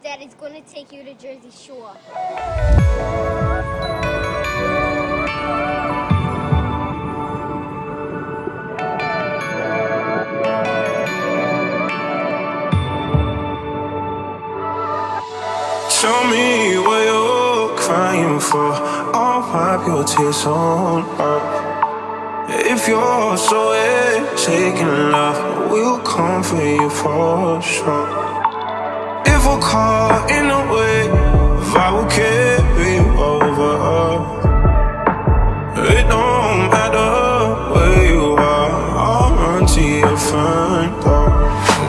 Daddy's gonna take you to Jersey Shore. Show me what you're crying for. I'll wipe your tears on up. If you're so taking love, we'll come for you for sure. If we're caught in a wave, I will carry you over. It don't matter where you are, I'll run to your front door.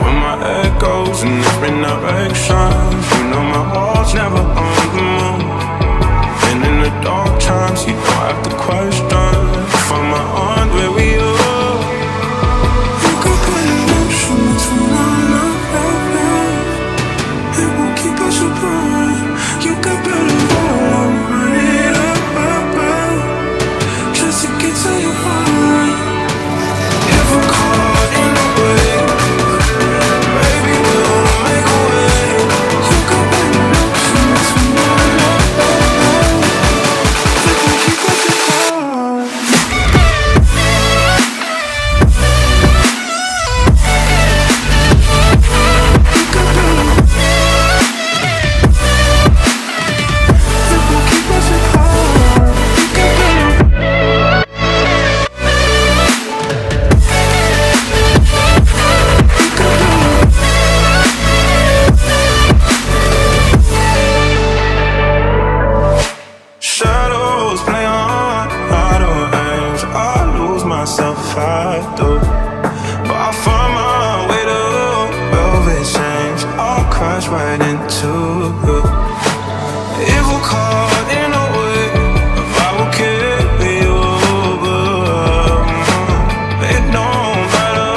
When my head goes in different directions, you know my heart's never on the moon. And in the dark times, you don't have to question. Find my arms where we are. You could put emotions from my love. It won't keep us apart. You got better love, run it up, just to get to your heart. If we're caught in a wave, baby, we'll make a way. You got better emotions from my love. It won't keep us apart. You got better. It won't keep us apart. You got better. Shadows play on idle hands. I lose myself if I do. But I find my way to velvet chains. I'll crash right into you. If we're caught in a wave, I will carry you over. It don't matter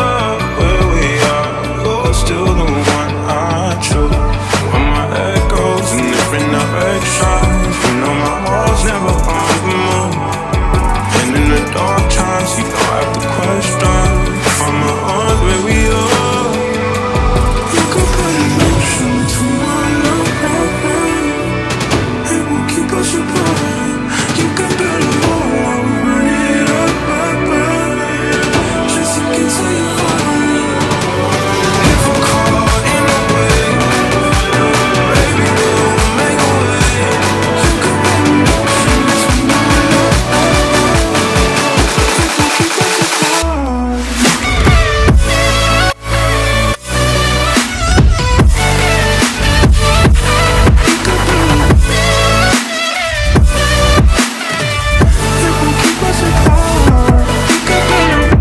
where we are, you're still the one I choose. When my head goes in different directions, you know my heart's never on the moon. And in the dark times, you don't have to question. Find my arms where we are. You could put emotions from my love. It won't keep us apart. You got better love, run it up, just to get to your heart. If we're caught in a wave, baby, we'll make a way. You got better emotions from my love. It won't keep us apart. You got better. It won't keep us apart. You got better.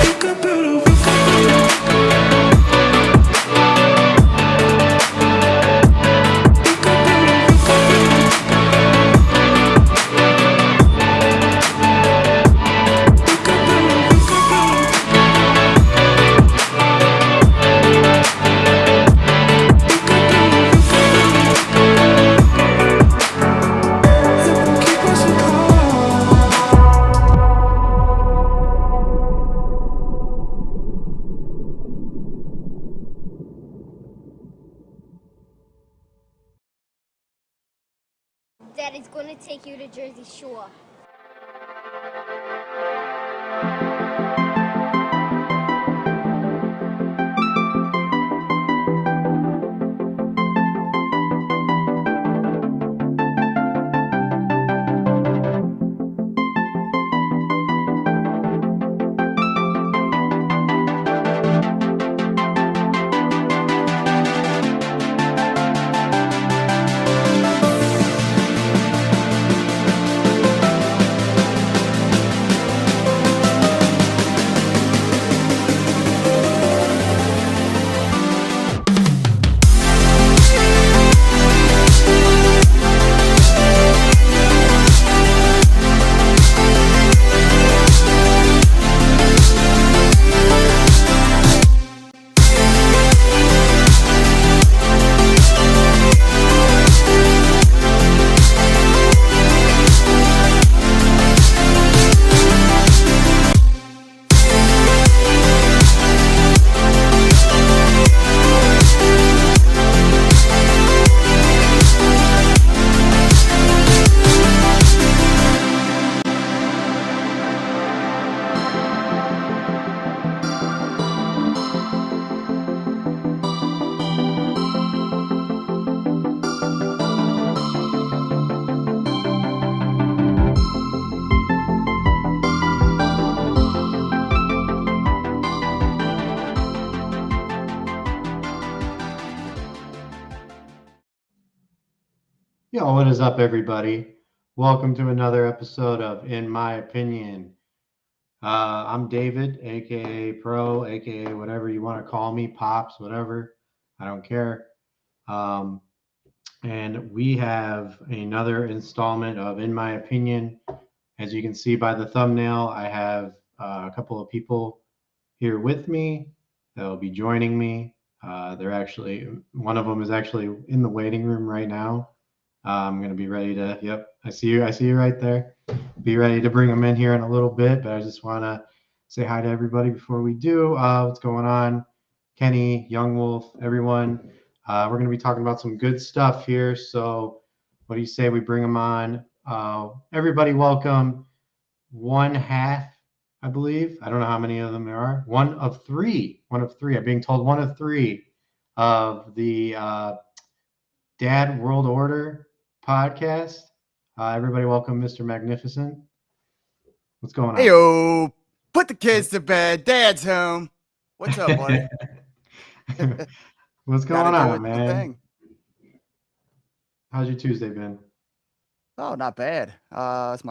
You got better. You got Daddy's gonna take you to Jersey Shore. what is up, everybody? Welcome to another episode of In My Opinion. I'm David, aka Pro, aka whatever you want to call me, Pops, whatever. I don't care. And we have another installment of In My Opinion. As you can see by the thumbnail, I have a couple of people here with me that will be joining me. One of them is actually in the waiting room right now. I'm going to be ready to, yep, I see you right there. Be ready to bring them in here in a little bit, but I just want to say hi to everybody before we do. What's going on? Kenny, Young Wolf, everyone. We're going to be talking about some good stuff here. So what do you say we bring them on? Everybody welcome one half, I believe. I don't know how many of them there are. One of three. I'm being told one of three of the Dad World Order podcast. Everybody welcome Mr. Magnificent. What's going on? Heyo, put the kids to bed. Dad's home. What's up, buddy? What's going Gotta do on, the man? thing. How's your Tuesday been? Oh, not bad. It's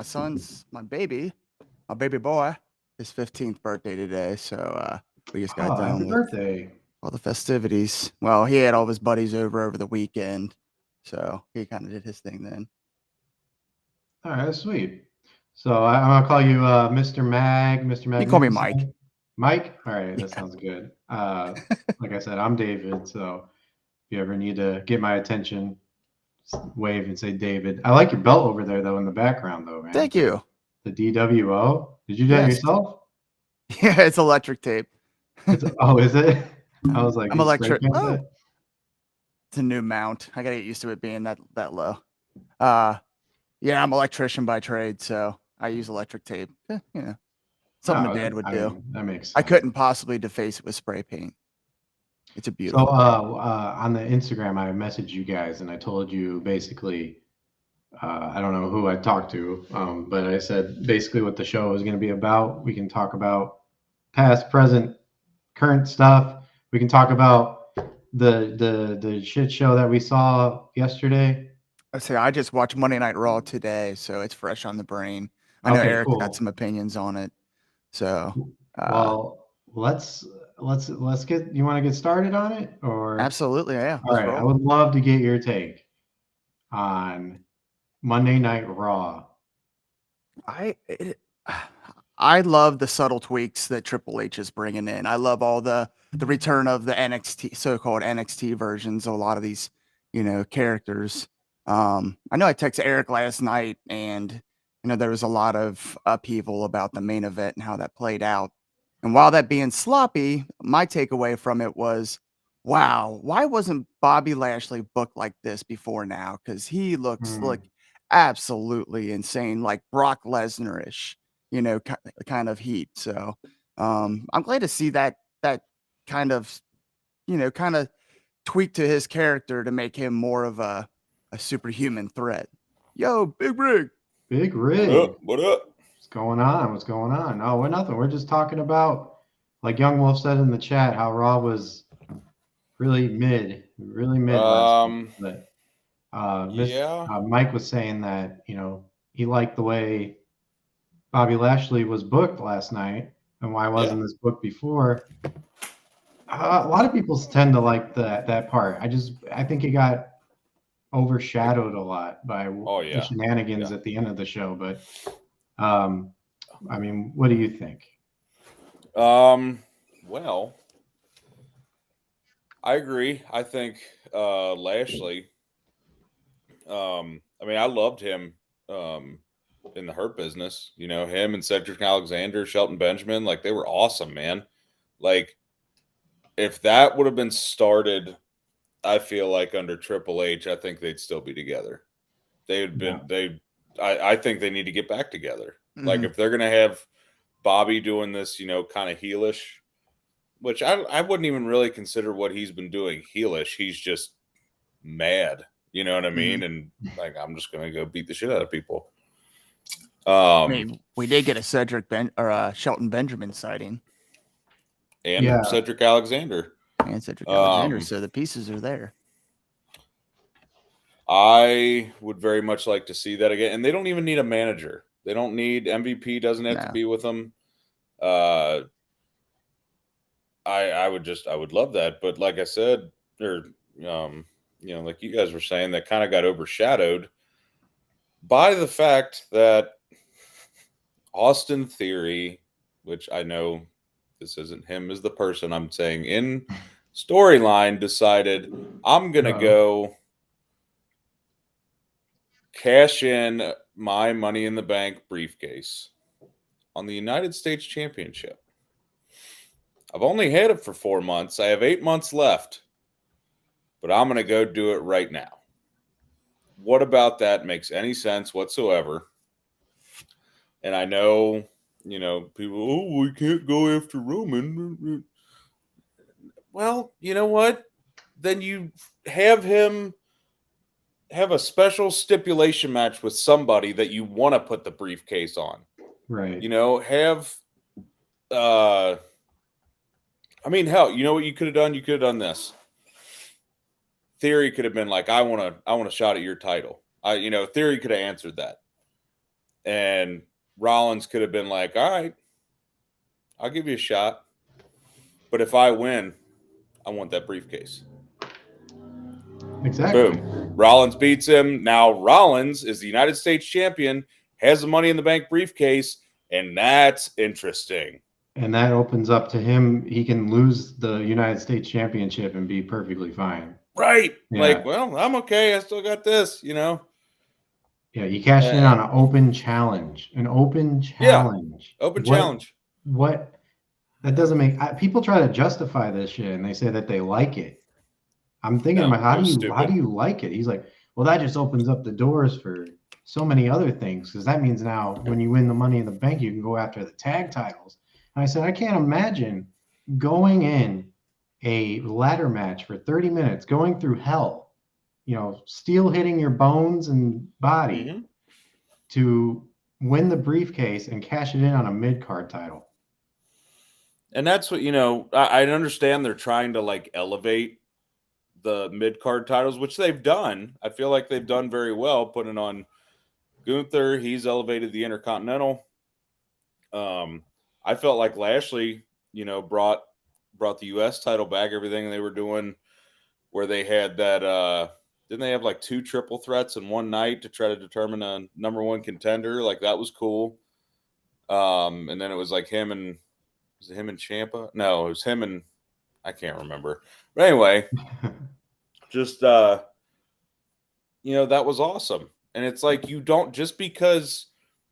my baby boy, his 15th birthday today. So we just got done Happy with birthday. all the festivities. Well, he had all of his buddies over the weekend, so he kind of did his thing then. All right, that's sweet. So I'm gonna call you Mr. Mag, Mr. Mag. You call me Mike. Mike? All right, that sounds good. Like I said, I'm David, so if you ever need to get my attention, just wave and say David. I like your belt over there, though, in the background, though, man. Thank you. The DWO? Did you do that Yes. yourself? Yeah, it's electric tape. Oh, is it? I was like, I'm you electric. spray paint Oh. that? It's a new mount. I gotta get used to it being that low. Yeah, I'm an electrician by trade, so I use electric tape. Something No, my dad would I do. mean, that makes sense. I couldn't possibly deface it with spray paint. It's a So beautiful. on the Instagram, I messaged you guys and I told you basically, I don't know who I talked to, but I said basically what the show is going to be about. We can talk about past, present, current stuff. We can talk about the shit show that we saw yesterday. I say I just watched Monday Night Raw today, so it's fresh on the brain. I know Okay, Eric's cool. got some opinions on it. So Well, let's get. You want to get started on it, or absolutely, yeah. all right? I would love to get your take on Monday Night Raw. I love the subtle tweaks that Triple H is bringing in. I love all the return of the NXT, so-called NXT versions of a lot of these, characters. I know I texted Eric last night, and there was a lot of upheaval about the main event and how that played out. And while that being sloppy, my takeaway from it was, wow, why wasn't Bobby Lashley booked like this before now? Because he looks like absolutely insane, like Brock Lesnar-ish, kind of heat. So I'm glad to see that kind of tweak to his character to make him more of a superhuman threat. Yo, Big Rig. Big Rig. What up? What's going on? What's going on? Oh, we're nothing. We're just talking about, like Young Wolf said in the chat, how Raw was really mid last week. But Mike was saying that he liked the way Bobby Lashley was booked last night, and why wasn't this booked before? A lot of people tend to like that part. I think it got overshadowed a lot by the shenanigans at the end of the show. But I mean, what do you think? Well, I agree. I think Lashley. I mean, I loved him in the Hurt Business. Him and Cedric Alexander, Shelton Benjamin, like they were awesome, man. Like if that would have been started, I feel like under Triple H, I think they'd still be together. I think they need to get back together. Mm-hmm. Like if they're gonna have Bobby doing this, kind of heelish, which I wouldn't even really consider what he's been doing heelish. He's just mad, you know what I mean? And like I'm just gonna go beat the shit out of people. I mean, we did get a Shelton Benjamin sighting. And Cedric Alexander. And Cedric Alexander, so the pieces are there. I would very much like to see that again. And they don't even need a manager. They don't need MVP. Doesn't have to No. be with them. I would love that. But like I said, or like you guys were saying, that kind of got overshadowed by the fact that Austin Theory, which I know this isn't him as the person, I'm saying in storyline, decided I'm gonna go cash in my Money in the Bank briefcase on the United States Championship. I've only had it for 4 months. I have 8 months left, but I'm going to go do it right now. What about that makes any sense whatsoever? And I know, people, oh, we can't go after Roman. Well, you know what? Then you have him have a special stipulation match with somebody that you want to put the briefcase on. Right. Hell, you know what you could have done? You could have done this. Theory could have been like, I want a shot at your title. Theory could have answered that. And Rollins could have been like, all right, I'll give you a shot. But if I win, I want that briefcase. Exactly. Boom. Rollins beats him. Now Rollins is the United States champion, has the Money in the Bank briefcase, and that's interesting. And that opens up to him. He can lose the United States Championship and be perfectly fine. Right. Yeah. Like, well, I'm okay. I still got this, Yeah, you cash in on an open challenge. An open challenge. Open challenge. What? That doesn't make people try to justify this shit, and they say that they like it. I'm thinking about how do you like it? He's like, well, that just opens up the doors for so many other things, because that means now when you win the Money in the Bank, you can go after the tag titles. And I said, I can't imagine going in a ladder match for 30 minutes, going through hell, steel hitting your bones and body to win the briefcase and cash it in on a mid-card title. And that's what, I understand they're trying to elevate the mid-card titles, which they've done. I feel like they've done very well putting on Gunther. He's elevated the Intercontinental. I felt like Lashley, brought the U.S. title back, everything they were doing, where they had that, didn't they have 2 triple threats in one night to try to determine a number 1 contender? That was cool. And then it was him and, was it him and Ciampa? No, it was him and, I can't remember. But anyway, just, that was awesome. And it's you don't, just because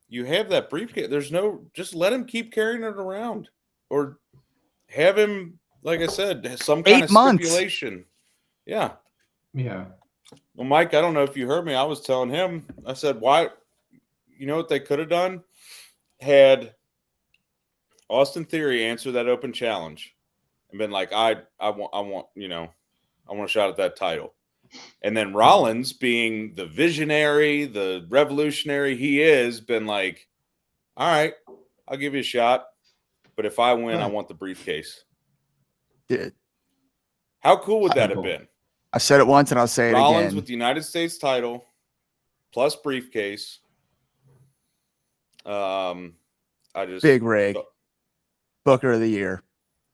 you have that briefcase, just let him keep carrying it around, or have him, like I said, some kind of stipulation. Yeah. Yeah. Well, Mike, I don't know if you heard me. I was telling him, I said, why, you know what they could have done? Had Austin Theory answer that open challenge and been like, I want a shot at that title. And then Rollins, being the visionary, the revolutionary he is, been like, all right, I'll give you a shot. But if I win, I want the briefcase. Dude. How cool would that have been? I said it once and I'll say it Rollins again. with the United States title plus briefcase. Big rig. Booker of the year.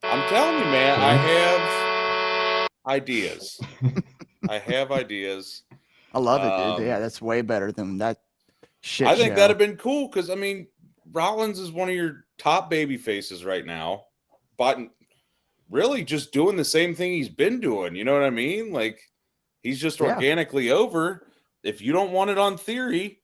I'm telling you, man, I have ideas. I have ideas. I love it, dude. Yeah, that's way better than that shit. I think that'd have been cool because, Rollins is one of your top baby faces right now, but really just doing the same thing he's been doing. You know what I mean? He's just organically over. If you don't want it on Theory,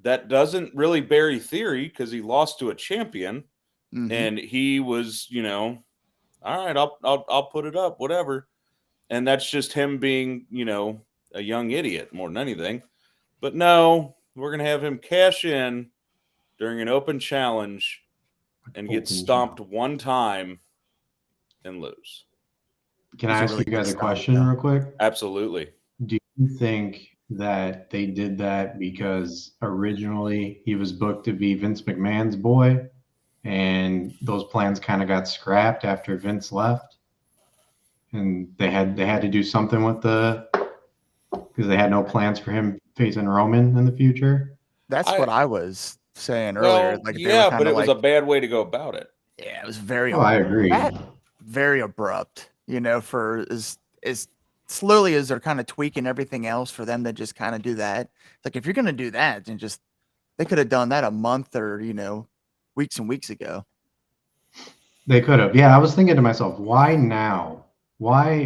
that doesn't really bury Theory because he lost to a champion, and he was, all right, I'll put it up, whatever. And that's just him being, a young idiot more than anything. But no, we're going to have him cash in during an open challenge and get stomped one time and lose. Can I ask you guys a question real quick? Absolutely. Do you think that they did that because originally he was booked to be Vince McMahon's boy and those plans kind of got scrapped after Vince left? And they had to do something with the because they had no plans for him facing Roman in the future. That's I- what I was saying earlier. Well, Like they were yeah, kind but of it was like, a bad way to go about it. yeah, it was very, Oh, I agree. very abrupt. You know, for as slowly as they're kind of tweaking everything else, for them to just kind of do that. It's like if you're gonna do that, then just they could have done that a month or weeks and weeks ago. They could have. Yeah, I was thinking to myself, why now? Why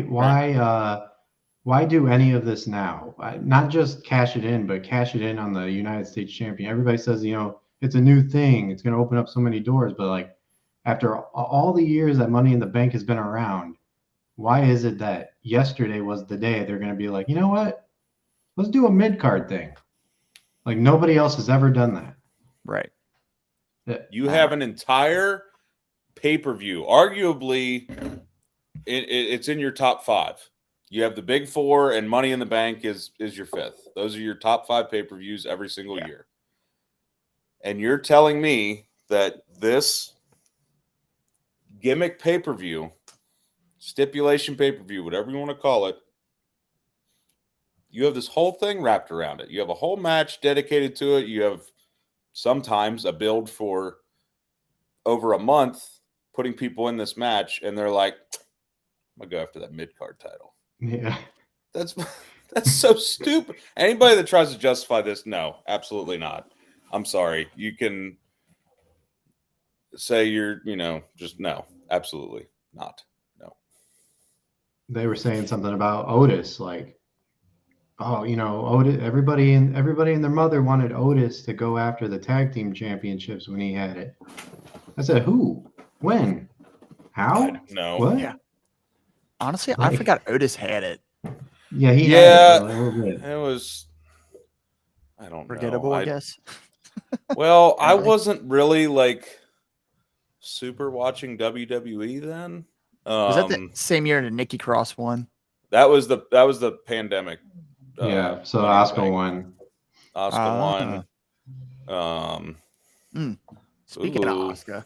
do any of this now? Not just cash it in, but cash it in on the United States champion. Everybody says, it's a new thing. It's going to open up so many doors. But like after all the years that Money in the Bank has been around, why is it that yesterday was the day they're going to be like, you know what? Let's do a mid card thing. Like nobody else has ever done that. Right. You have an entire pay-per-view. Arguably, it's in your top 5. You have the big 4, and Money in the Bank is your 5th. Those are your top 5 pay-per-views every single year. And you're telling me that this gimmick pay-per-view, stipulation pay-per-view, whatever you want to call it, you have this whole thing wrapped around it. You have a whole match dedicated to it. You have sometimes a build for over a month putting people in this match, and they're like, I'm going to go after that mid-card title. Yeah. That's so stupid. Anybody that tries to justify this, no, absolutely not. I'm sorry. You can say you're, just no, absolutely not. No. They were saying something about Otis, like, oh, Otis. Everybody and their mother wanted Otis to go after the tag team championships when he had it. I said, who? When? How? No. What? Yeah. Honestly, I forgot Otis had it. Yeah, he Yeah, had it a little bit. it was, I don't Forgettable, know. I guess. Well, I Really? wasn't really like super watching WWE then. Was that the same year that Nikki Cross won? That was the pandemic. Yeah, so Money in the Oscar Bank. won. Oscar won. Speaking Ooh. of Oscar,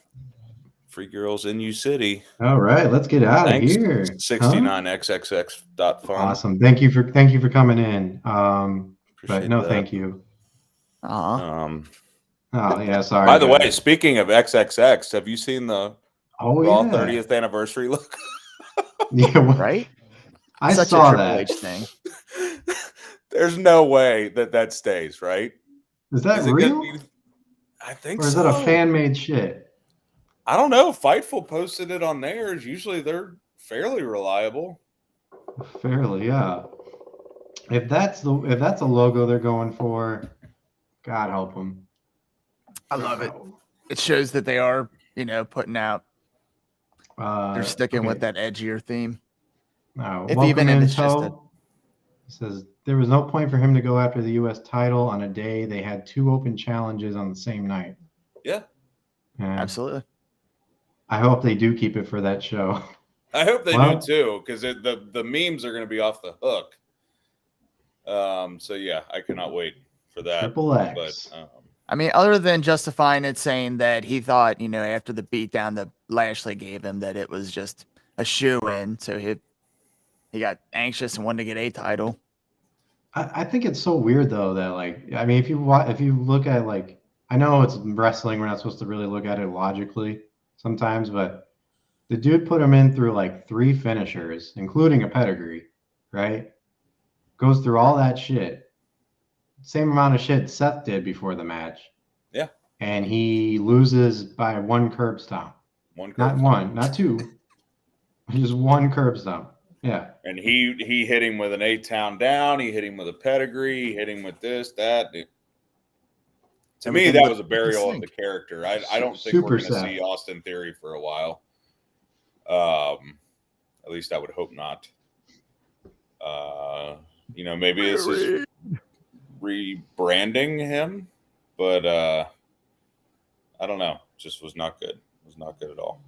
Free Girls in U City. All right, let's get out of Thanks, here. 69xxx.fun. Awesome. Thank you for coming in. But Appreciate no, that. thank you. Oh yeah, sorry. By the way, guys. speaking of XXX, have you seen the Raw yeah. 30th anniversary look? Yeah, well, right? I Such saw a Triple that. H thing. There's no way that stays, right? Is that Is it real? gonna be- I think Or is so. that a fan made shit? I don't know. Fightful posted it on theirs. Usually they're fairly reliable. Fairly, yeah. If that's a logo they're going for, God help them. I love it. It shows that they are, putting out. They're sticking with that edgier theme. No, If welcome even in, it's just Toe. It says there was no point for him to go after the U.S. title on a day they had 2 open challenges on the same night. Yeah. Absolutely. I hope they do keep it for that show. I hope they Well- do too, because the memes are going to be off the hook. So yeah, I cannot wait for that. Triple X. But I mean, other than justifying it, saying that he thought, after the beatdown that Lashley gave him, that it was just a shoe-in, so he got anxious and wanted to get a title. I think it's so weird though that if you look at I know it's wrestling, we're not supposed to really look at it logically sometimes, but the dude put him in through 3 finishers, including a pedigree, right? Goes through all that shit. Same amount of shit Seth did before the match. Yeah. And he loses by 1 curb stomp. Not 1, not 2. Just 1 curb stomp. Yeah. And he hit him with an 8-town down. He hit him with a pedigree. He hit him with this, that. To me, Everything that with was a burial of sync. the character. I don't think Super we're going to sad. see Austin Theory for a while. At least I would hope not. Maybe this is rebranding him, but I don't know. Just was not good. It was not good at all.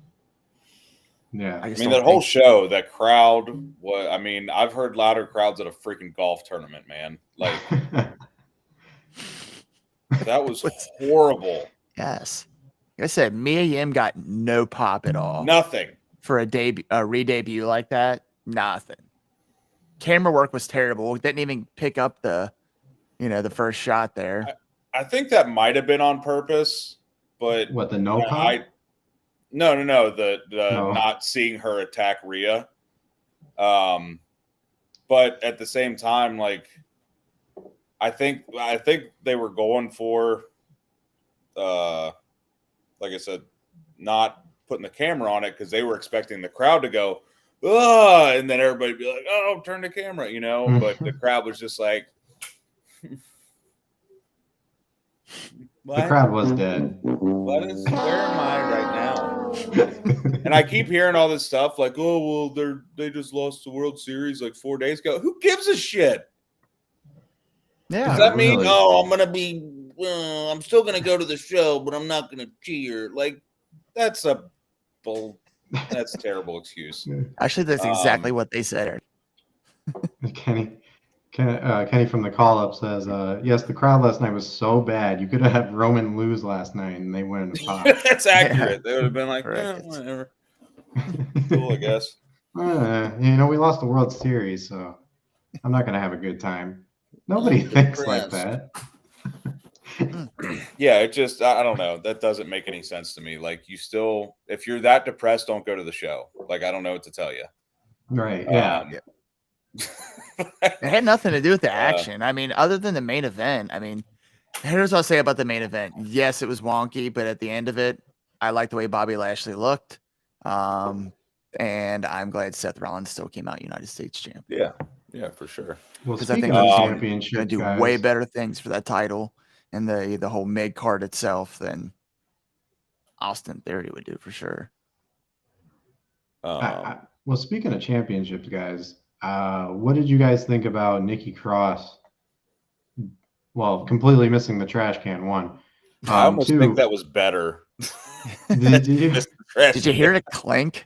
Yeah. I mean, that whole show, that crowd, I've heard louder crowds at a freaking golf tournament, man. Like, that was horrible. Yes. Like I said, Mia Yim got no pop at all. Nothing. For a re-debut like that, nothing. camera work was terrible. It didn't even pick up the first shot there. I think that might have been on purpose, but What, the no pop? No, the No. not seeing her attack Rhea. But at the same time, like I think they were going for, like I said, not putting the camera on it because they were expecting the crowd to go, "Ugh," and then everybody be like, "Oh, turn the camera," you know. But the crowd was just like, The crowd was dead. where am I right now? And I keep hearing all this stuff like, "Oh, well, they just lost the World Series like 4 days ago." Who gives a shit? Yeah. Does that mean, really. I'm still gonna go to the show, but I'm not gonna cheer? Like, that's a terrible excuse. Actually, that's exactly what they said. Kenny from the call up says, yes, the crowd last night was so bad. You could have had Roman lose last night and they win the pop. That's accurate. They would have been like, Correct. whatever. Cool, I guess. We lost the World Series, so I'm not going to have a good time. Nobody thinks like that. Yeah, it just, I don't know. That doesn't make any sense to me. Like, if you're that depressed, don't go to the show. Like, I don't know what to tell you. Right, yeah. It had nothing to do with the action. I mean, other than the main event, I mean, here's what I'll say about the main event. Yes, it was wonky, but at the end of it, I liked the way Bobby Lashley looked. And I'm glad Seth Rollins still came out United States champion. Yeah, for sure. Well, Because I think speaking of he's championship, going to do guys, way better things for that title and the whole mid card itself than Austin Theory would do for sure. well, speaking of championships, guys, what did you guys think about Nikki Cross? Well, completely missing the trash can, one. I almost think that was better. Did you? Did you hear it clink?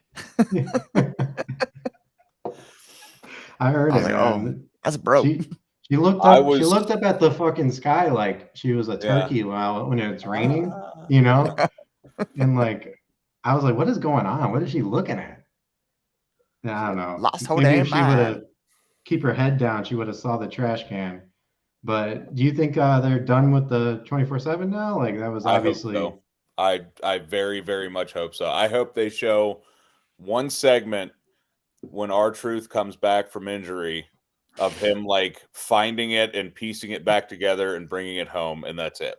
I heard I was it. like, Man. that's broke. She looked up. She looked up at the fucking sky like she was a turkey when it's raining, and like I was like, "What is going on? What is she looking at?" I don't know. Lost her Maybe damn if she would have mind. keep her head down, she would have saw the trash can. But do you think they're done with the 24/7 now? Like that was obviously. I hope so. I very, very much hope so. I hope they show one segment when R-Truth comes back from injury of him like finding it and piecing it back together and bringing it home, and that's it.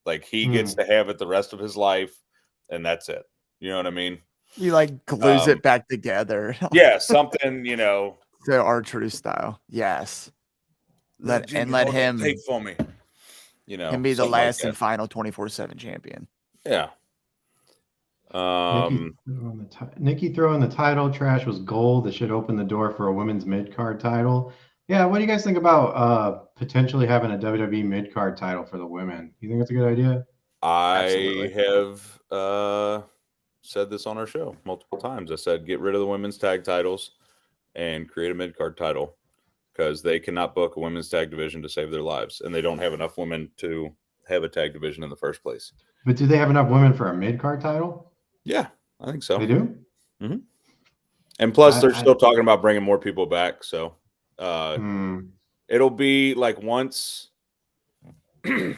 Like he gets to have it the rest of his life, and that's it. You know what I mean? He like glues it back together. Yeah, something, So R-Truth style. Yes. Let him take for me. Him be the last and final 24/7 champion. Yeah. Nikki throwing the title trash was gold. It should open the door for a women's mid-card title. Yeah, what do you guys think about potentially having a WWE mid-card title for the women? You think it's a good idea? I have said this on our show multiple times. I said get rid of the women's tag titles and create a mid-card title because they cannot book a women's tag division to save their lives, and they don't have enough women to have a tag division in the first place. But do they have enough women for a mid-card title? Yeah, I think so. They do? Mm-hmm. And plus, they're still talking about bringing more people back. So it'll be like once. You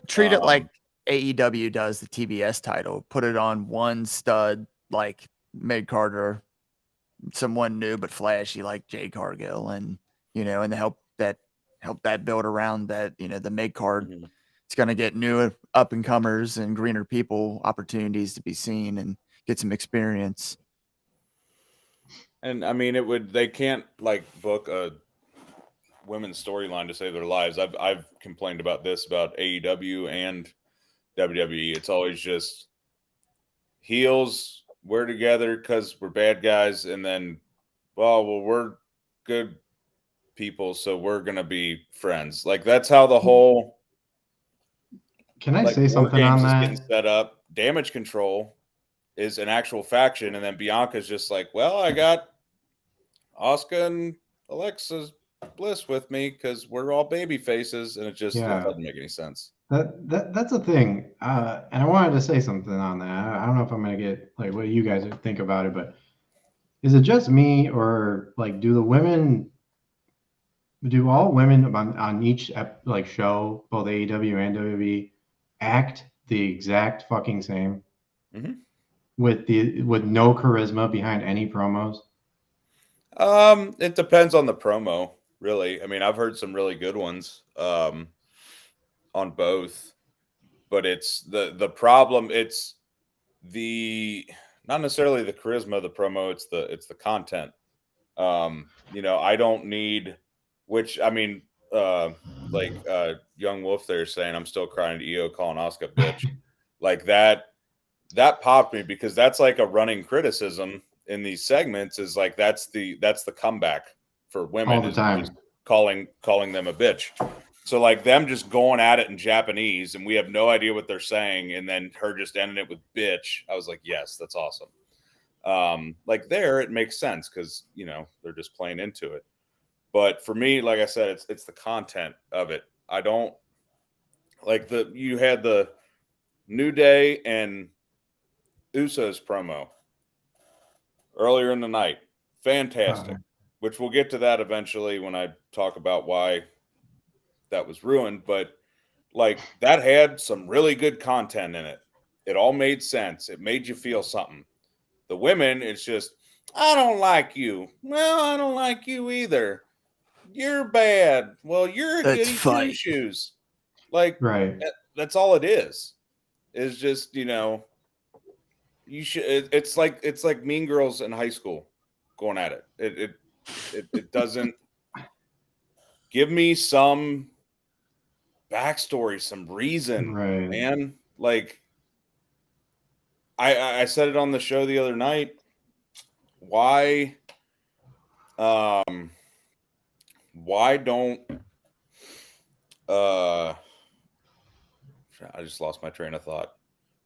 treat it like AEW does the TBS title. Put it on one stud like mid-carder, someone new but flashy like Jade Cargill, and and help that build around that. The mid-card. Mm-hmm. It's going to get new up-and-comers and greener people opportunities to be seen and get some experience. And I mean, they can't like book a women's storyline to save their lives. I've complained about this about AEW and WWE. It's always just heels. We're together because we're bad guys, and then, well, we're good people, so we're gonna be friends. Like that's how the whole. Can I say something on that? Getting set up. Damage Control is an actual faction, and then Bianca's just like, well, I got Asuka and Alexa Bliss with me because we're all baby faces, and it just doesn't make any sense. That's a thing, and I wanted to say something on that. I don't know if I'm going to get like what you guys think about it, but is it just me, or like do all women on each like show, both AEW and WWE, act the exact fucking same Mhm. with no charisma behind any promos? It depends on the promo, really. I mean, I've heard some really good ones on both, but it's the problem. It's the not necessarily the charisma of the promo. It's the content. I don't need, which I mean, like Young Wolf there saying, I'm still crying to EO calling Asuka bitch. Like that popped me because that's like a running criticism in these segments is like that's the comeback for women All the is time. just calling them a bitch. So like them just going at it in Japanese and we have no idea what they're saying and then her just ending it with bitch. I was like, yes, that's awesome. Like there it makes sense because they're just playing into it. But for me, like I said, it's the content of it. I don't like you had the New Day and Usos promo earlier in the night. Fantastic. Which we'll get to that eventually when I talk about why that was ruined. But like that had some really good content in it. It all made sense. It made you feel something. The women, it's just, I don't like you. Well, I don't like you either. You're bad. Well, you're a Let's goody two fight. shoes. Like Right. that's all it is. Is just you should. It's like Mean Girls in high school going at it. It doesn't give me some backstory, some reason, Right. man. Like I said it on the show the other night. Why don't I just lost my train of thought.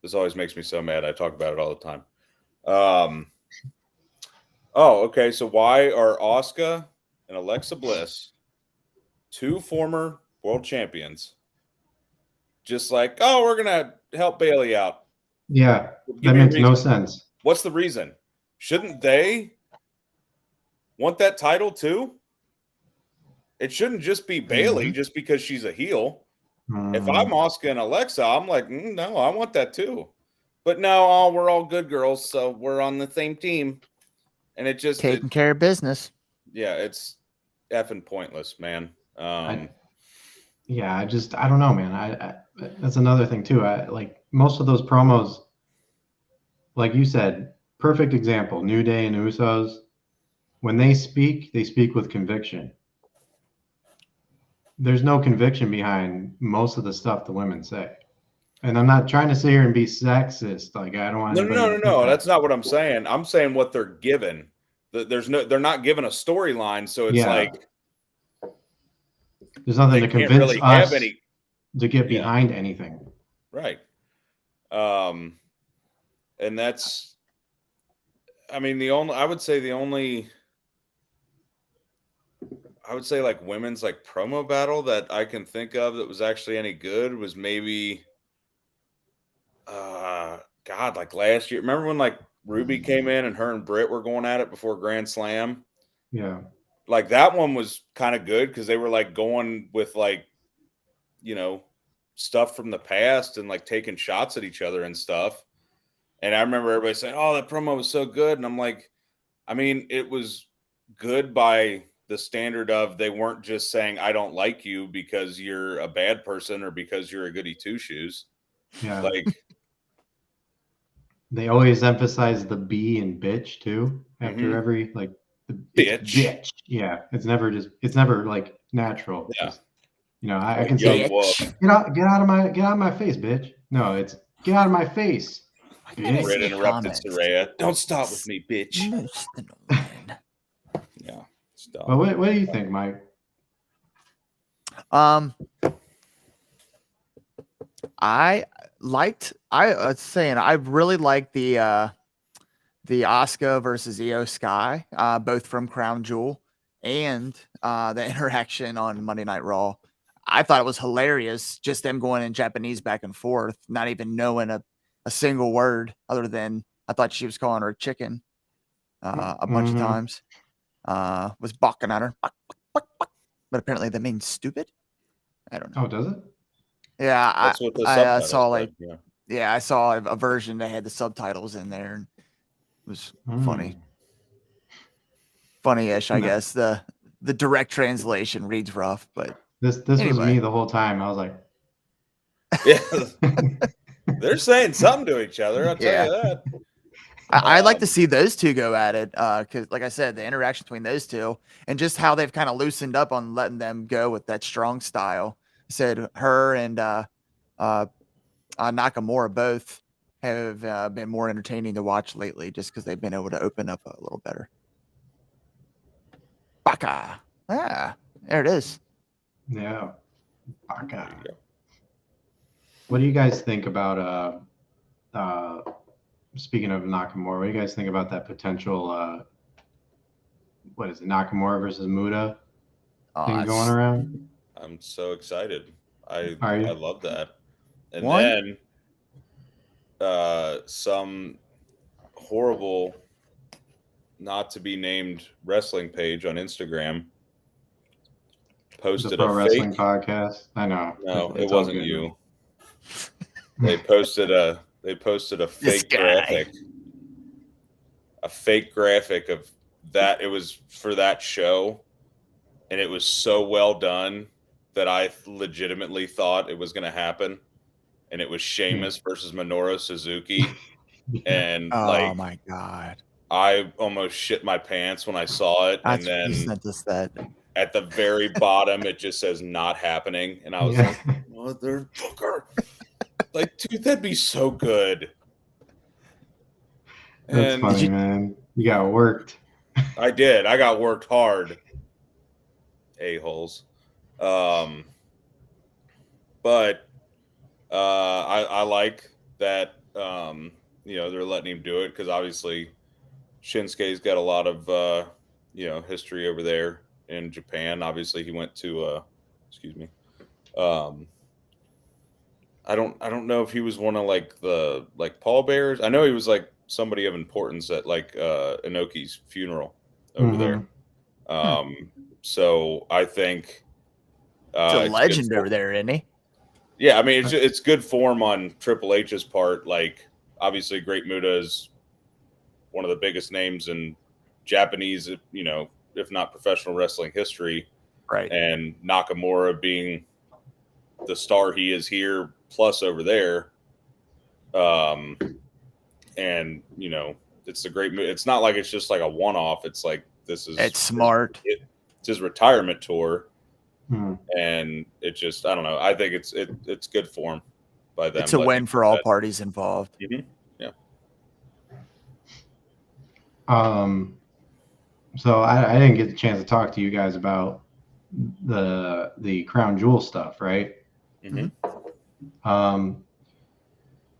This always makes me so mad. I talk about it all the time. Okay. So why are Asuka and Alexa Bliss, two former world champions, just like, oh, we're gonna help Bailey out? Yeah, Give that me a makes no reason. sense. What's the reason? Shouldn't they want that title too? It shouldn't just be Bailey just because she's a heel. If I'm Asuka and Alexa, I'm like, no, I want that too. But no, we're all good girls, so we're on the same team. And it just Taking care of business. yeah, it's effing pointless, man. I don't know, man. I that's another thing too. I like most of those promos, like you said, perfect example, New Day and Usos. When they speak with conviction. There's no conviction behind most of the stuff the women say. And I'm not trying to sit here and be sexist. Like I don't want anybody to think No. that. That's not what I'm saying. I'm saying what they're given. They're not given a storyline, so it's like there's nothing they to can't convince really us have any to get behind anything. right. And that's, I mean, I would say like women's like promo battle that I can think of that was actually any good was maybe God, like last year. Remember when like Ruby came in and her and Britt were going at it before Grand Slam? Yeah. Like that one was kind of good because they were like going with like, stuff from the past and like taking shots at each other and stuff. And I remember everybody saying, oh, that promo was so good. And I'm like, I mean, it was good by the standard of they weren't just saying, I don't like you because you're a bad person or because you're a goody two shoes. Yeah. Like they always emphasize the B and bitch too after every like the bitch. Yeah. It's never like natural. Yeah. Just, I can say get out of my face, bitch. No, it's get out of my face. Britt interrupted Saraya. Don't stop with me, bitch. Yeah. Stop. Well, what do you think, Mike? I was saying I really liked the Asuka versus Io Sky, both from Crown Jewel, and the interaction on Monday Night Raw. I thought it was hilarious, just them going in Japanese back and forth, not even knowing a single word other than I thought she was calling her chicken. a bunch of Mhm. times. Was balking at her, but apparently that means stupid. I don't know. Oh, does it? Yeah, That's what the I subtitles saw said. Yeah. I saw a version that had the subtitles in there, and it was funny, Mm. funny-ish, I No. guess. The direct translation reads rough, but This was me anyway. the whole time. I was like, Yeah. They're saying something to each other. I'll tell Yeah. you that. I'd like to Um, see those two go at it, because, like I said, the interaction between those two and just how they've kind of loosened up on letting them go with that strong style. Said her and Nakamura both have been more entertaining to watch lately, just because they've been able to open up a little better. Baka, there it is. yeah. there Baka. you go. What do you guys think about speaking of Nakamura, what do you guys think about that potential what is it, Nakamura versus Muda thing going around? I'm so excited. I Are you? love that. And One? then some horrible not to be named wrestling page on Instagram The posted Pro a Wrestling fake. Podcast. I know. No, it It's all wasn't good, you. man. They posted a This fake guy. graphic. A fake graphic of that. It was for that show, and it was so well done that I legitimately thought it was going to happen. And it was Sheamus versus Minoru Suzuki, and Oh like my god! I almost shit my pants when I saw it. And You then sent us that. at the very bottom, it just says "not happening," and I was Yeah. like, "Motherfucker!" Like, dude, that'd be so good. That's And funny, man. You got worked. I did. I got worked hard. A-holes. But I like that, they're letting him do it because obviously Shinsuke's got a lot of, history over there in Japan. Obviously, he went to, excuse me. I don't know if he was one of the pallbearers. I know he was like somebody of importance at Inoki's funeral over there. So I think He's a it's legend good over there, isn't he? yeah, I mean it's good form on Triple H's part. Like obviously, Great Muta is one of the biggest names in Japanese, if not professional wrestling history, Right. and Nakamura being the star he is here plus over there. And it's a great move. It's not like it's just like a one-off. It's like It's smart. It's his retirement tour, Mhm. and it just I don't know. I think it's good form by them. It's a letting win him for do all that. parties involved. Mhm. So I didn't get the chance to talk to you guys about the Crown Jewel stuff, right? Mhm.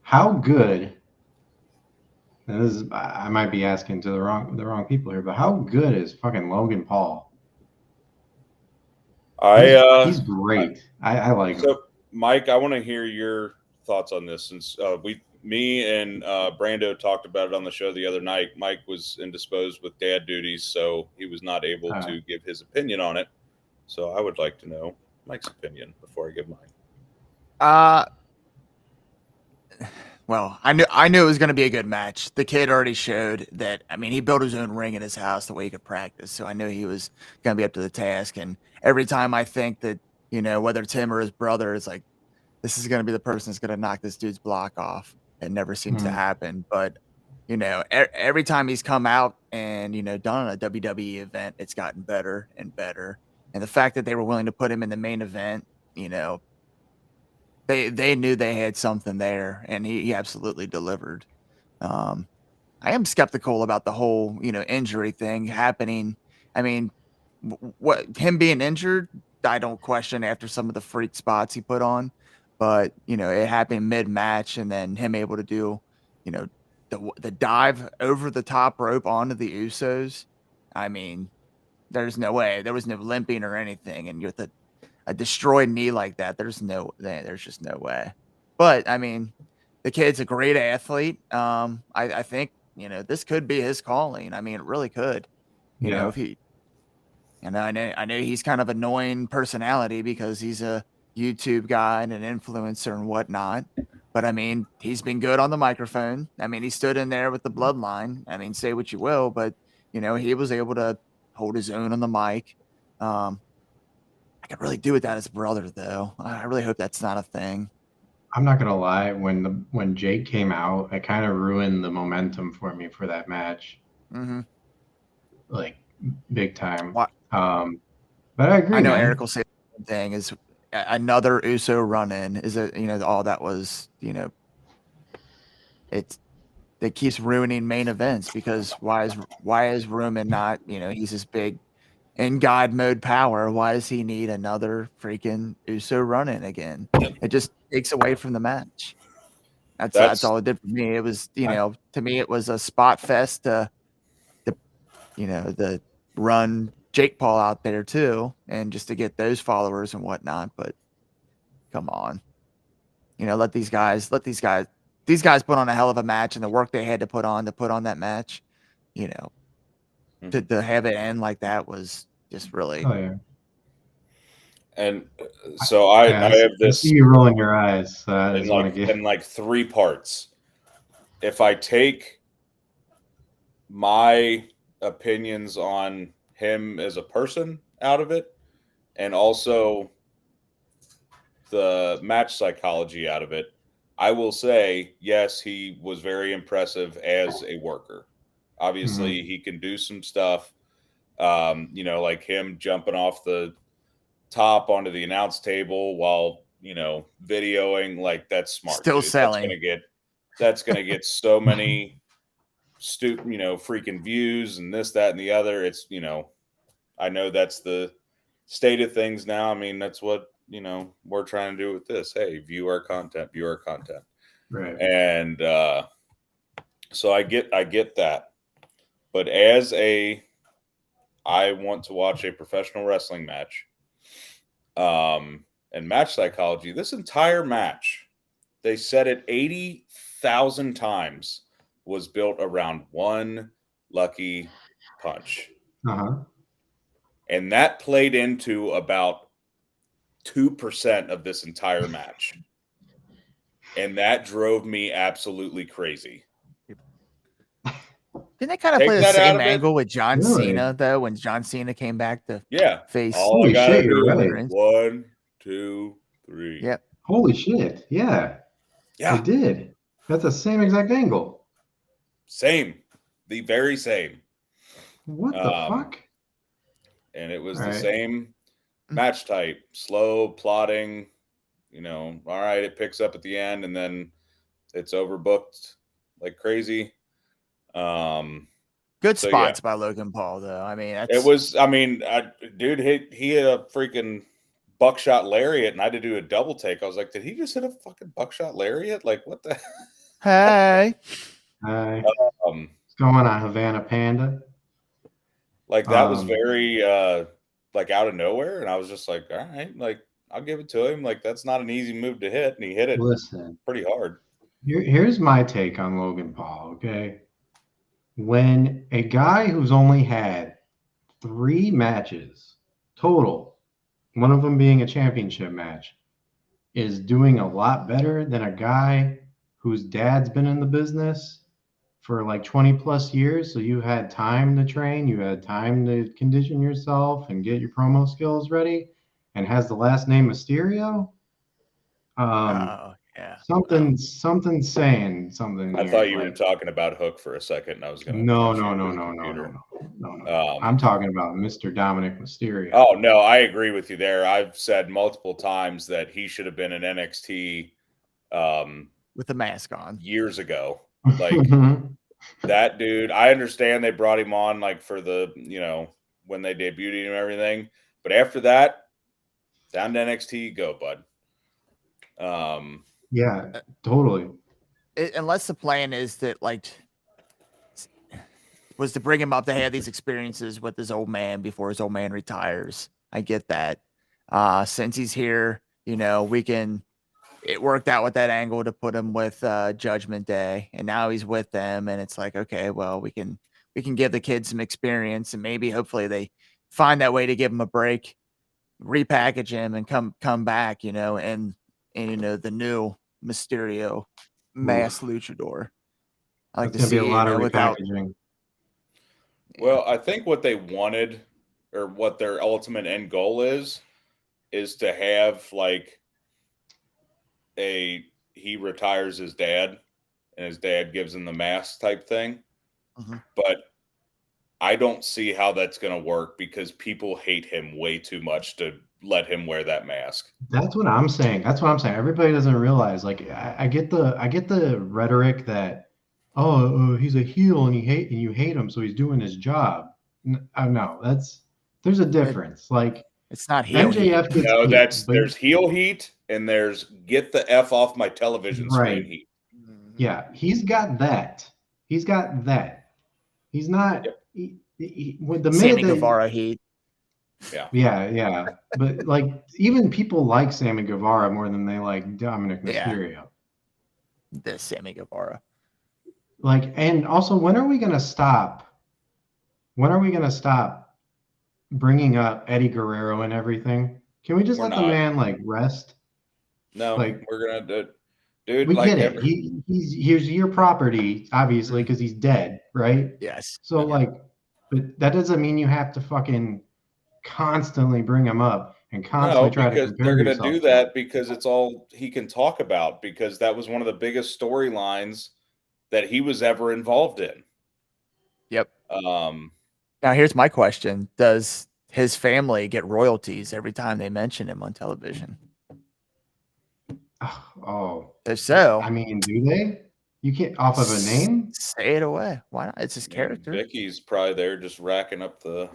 How good, and this is I might be asking to the wrong people here, but how good is fucking Logan Paul? He's great. I like him. So, Mike, I want to hear your thoughts on this since me and Brando talked about it on the show the other night. Mike was indisposed with dad duties, so he was not able to give his opinion on it. So I would like to know Mike's opinion before I give mine. Well, I knew it was going to be a good match. The kid already showed that. I mean, he built his own ring in his house the way he could practice, so I knew he was going to be up to the task. And every time I think that, whether it's him or his brother, it's like, this is going to be the person that's going to knock this dude's block off. It never seems to happen. But, every time he's come out and, done a WWE event, it's gotten better and better. And the fact that they were willing to put him in the main event, they knew they had something there, and he absolutely delivered. I am skeptical about the whole, injury thing happening. I mean, what him being injured, I don't question after some of the freak spots he put on, but it happened mid-match, and then him able to do, the dive over the top rope onto the Usos. I mean, there's no way. There was no limping or anything, and you're a destroyed knee like that, there's just no way. But I mean, the kid's a great athlete. I think this could be his calling. I mean, it really could. Yeah. If he, and I know he's kind of annoying personality because he's a YouTube guy and an influencer and whatnot. But I mean, he's been good on the microphone. I mean, he stood in there with the bloodline. I mean, say what you will, but he was able to hold his own on the mic. I could really do without his brother, though. I really hope that's not a thing. I'm not gonna lie. When Jake came out, it kind of ruined the momentum for me for that match. Mm-hmm. Like big time. What? But I agree. I know man. Eric will say the same thing is another Uso run-in is all that was, it keeps ruining main events because why is Roman not, he's this big in God mode power. Why does he need another freaking Uso run-in again? It just takes away from the match. That's all it did for me. It was, to me, it was a spot fest to the run Jake Paul out there too, and just to get those followers and whatnot. But come on, let these guys put on a hell of a match, and the work they had to put on that match, to have it end like that was just really. Oh yeah. And so I have this. I see you rolling your eyes. In like 3 parts. If I take my opinions on him as a person out of it, and also the match psychology out of it, I will say, yes, he was very impressive as a worker. Obviously, he can do some stuff, like him jumping off the top onto the announce table while, videoing. Like, that's smart. Still dude. selling. That's going to get so many freaking views and this, that, and the other. It's, I know that's the state of things now. I mean, that's what, we're trying to do with this. Hey, view our content. Right. And so I get that. But I want to watch a professional wrestling match. And match psychology, this entire match, they said it 80,000 times, was built around one lucky punch. Uh-huh. And that played into about 2% of this entire match. And that drove me absolutely crazy. Didn't they kind of play the same angle with John Cena, though, when John Cena came back to face? All I gotta do is right. 1, 2, 3. Yep. Holy shit. Yeah. Yeah. I did. That's the same exact angle. Same. The very same. What the fuck? And it was the same match type. Slow, plotting, all right, it picks up at the end, and then it's overbooked like crazy. Good spots by Logan Paul, though. I mean, dude, he hit a freaking buckshot lariat, and I had to do a double take. I was like, did he just hit a fucking buckshot lariat? Like, what the? Hey. What's going on, Havana Panda? Like, that was very like out of nowhere, and I was just like, all right, like, I'll give it to him. Like, that's not an easy move to hit, and he hit it pretty hard. Here's my take on Logan Paul, okay? When a guy who's only had 3 matches total, one of them being a championship match, is doing a lot better than a guy whose dad's been in the business for like 20 plus years. So you had time to train, you had time to condition yourself and get your promo skills ready, and has the last name Mysterio. Something saying something. I thought you were talking about Hook for a second, and I was going to. No. I'm talking about Mr. Dominic Mysterio. Oh no, I agree with you there. I've said multiple times that he should have been in NXT with the mask on years ago. Like that dude. I understand they brought him on like for the when they debuted him and everything, but after that, down to NXT, go, bud. Yeah, totally. Unless the plan is that was to bring him up to have these experiences with his old man before his old man retires. I get that. Since he's here, we can it worked out with that angle to put him with Judgment Day, and now he's with them, and it's like, okay, well, we can give the kids some experience, and maybe hopefully they find that way to give him a break, repackage him, and come back, and the new Mysterio mass luchador. I like That's to gonna see be a lot of without. repackaging. Well, I think what they wanted, or what their ultimate end goal is to have like he retires his dad, and his dad gives him the mask type thing. Mhm. But I don't see how that's going to work because people hate him way too much to let him wear that mask. That's what I'm saying. Everybody doesn't realize. Like, I get the rhetoric that, oh, he's a heel and you hate him, so he's doing his job. No, there's a difference. Like, It's not heel heat. MJF gets No, heat, but there's heel heat and there's get the F off my television screen Right. heat. yeah, he's got that. He's got that. He's not. Yep. With the Sammy minute that, Guevara heat. yeah, but like even people like Sammy Guevara more than they like Dominic Yeah. Mysterio. This Sammy Guevara. Like, and also, when are we gonna stop? When are we gonna stop bringing up Eddie Guerrero and everything? Can we just We're let the not. man like rest? No, Like, we're gonna do, dude. We like get it. He's your property, obviously, because he's dead, right? Yes. So Yeah. like, but that doesn't mean you have to fucking constantly bring him up and constantly try to because compare they're gonna yourself do to him. that because it's all he can talk about, because that was one of the biggest storylines that he was ever involved in. Yep. Um, Now here's my question: does his family get royalties every time they mention him on television? Oh, If so, I mean, do they? You can't off of a name? Say it away. Why not? It's his character. Vicky's probably there just racking up the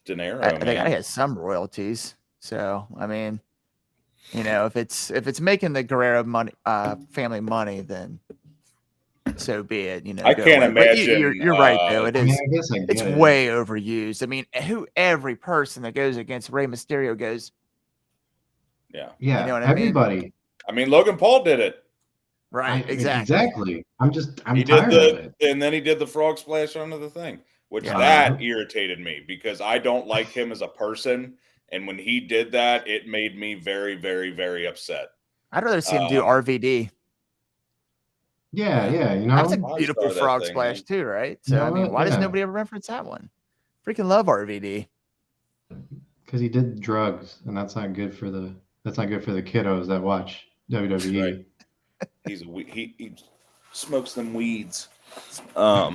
dinero. I think man. I get some royalties. So I mean, if it's making the Guerrero money, family money, then so be it. I go can't away. But imagine. You're right, though. It I mean, is. I guess I It's get it. way overused. I mean, every person that goes against Rey Mysterio goes. Yeah. Yeah, You know what I mean? everybody. I mean, Logan Paul did it. Right. Exactly. Exactly. I'm He tired did of it. and then he did the frog splash onto the thing, which Yeah. that irritated me because I don't like him as a person. And when he did that, it made me very, very, very upset. I'd rather see him do RVD. Yeah, That was a I'll beautiful start that frog thing, splash man. too, right? You So know I mean, what? why does Yeah. nobody ever reference that one? Freaking love RVD. Because he did drugs, and that's not good for the kiddos that watch WWE. Right. He smokes them weeds. I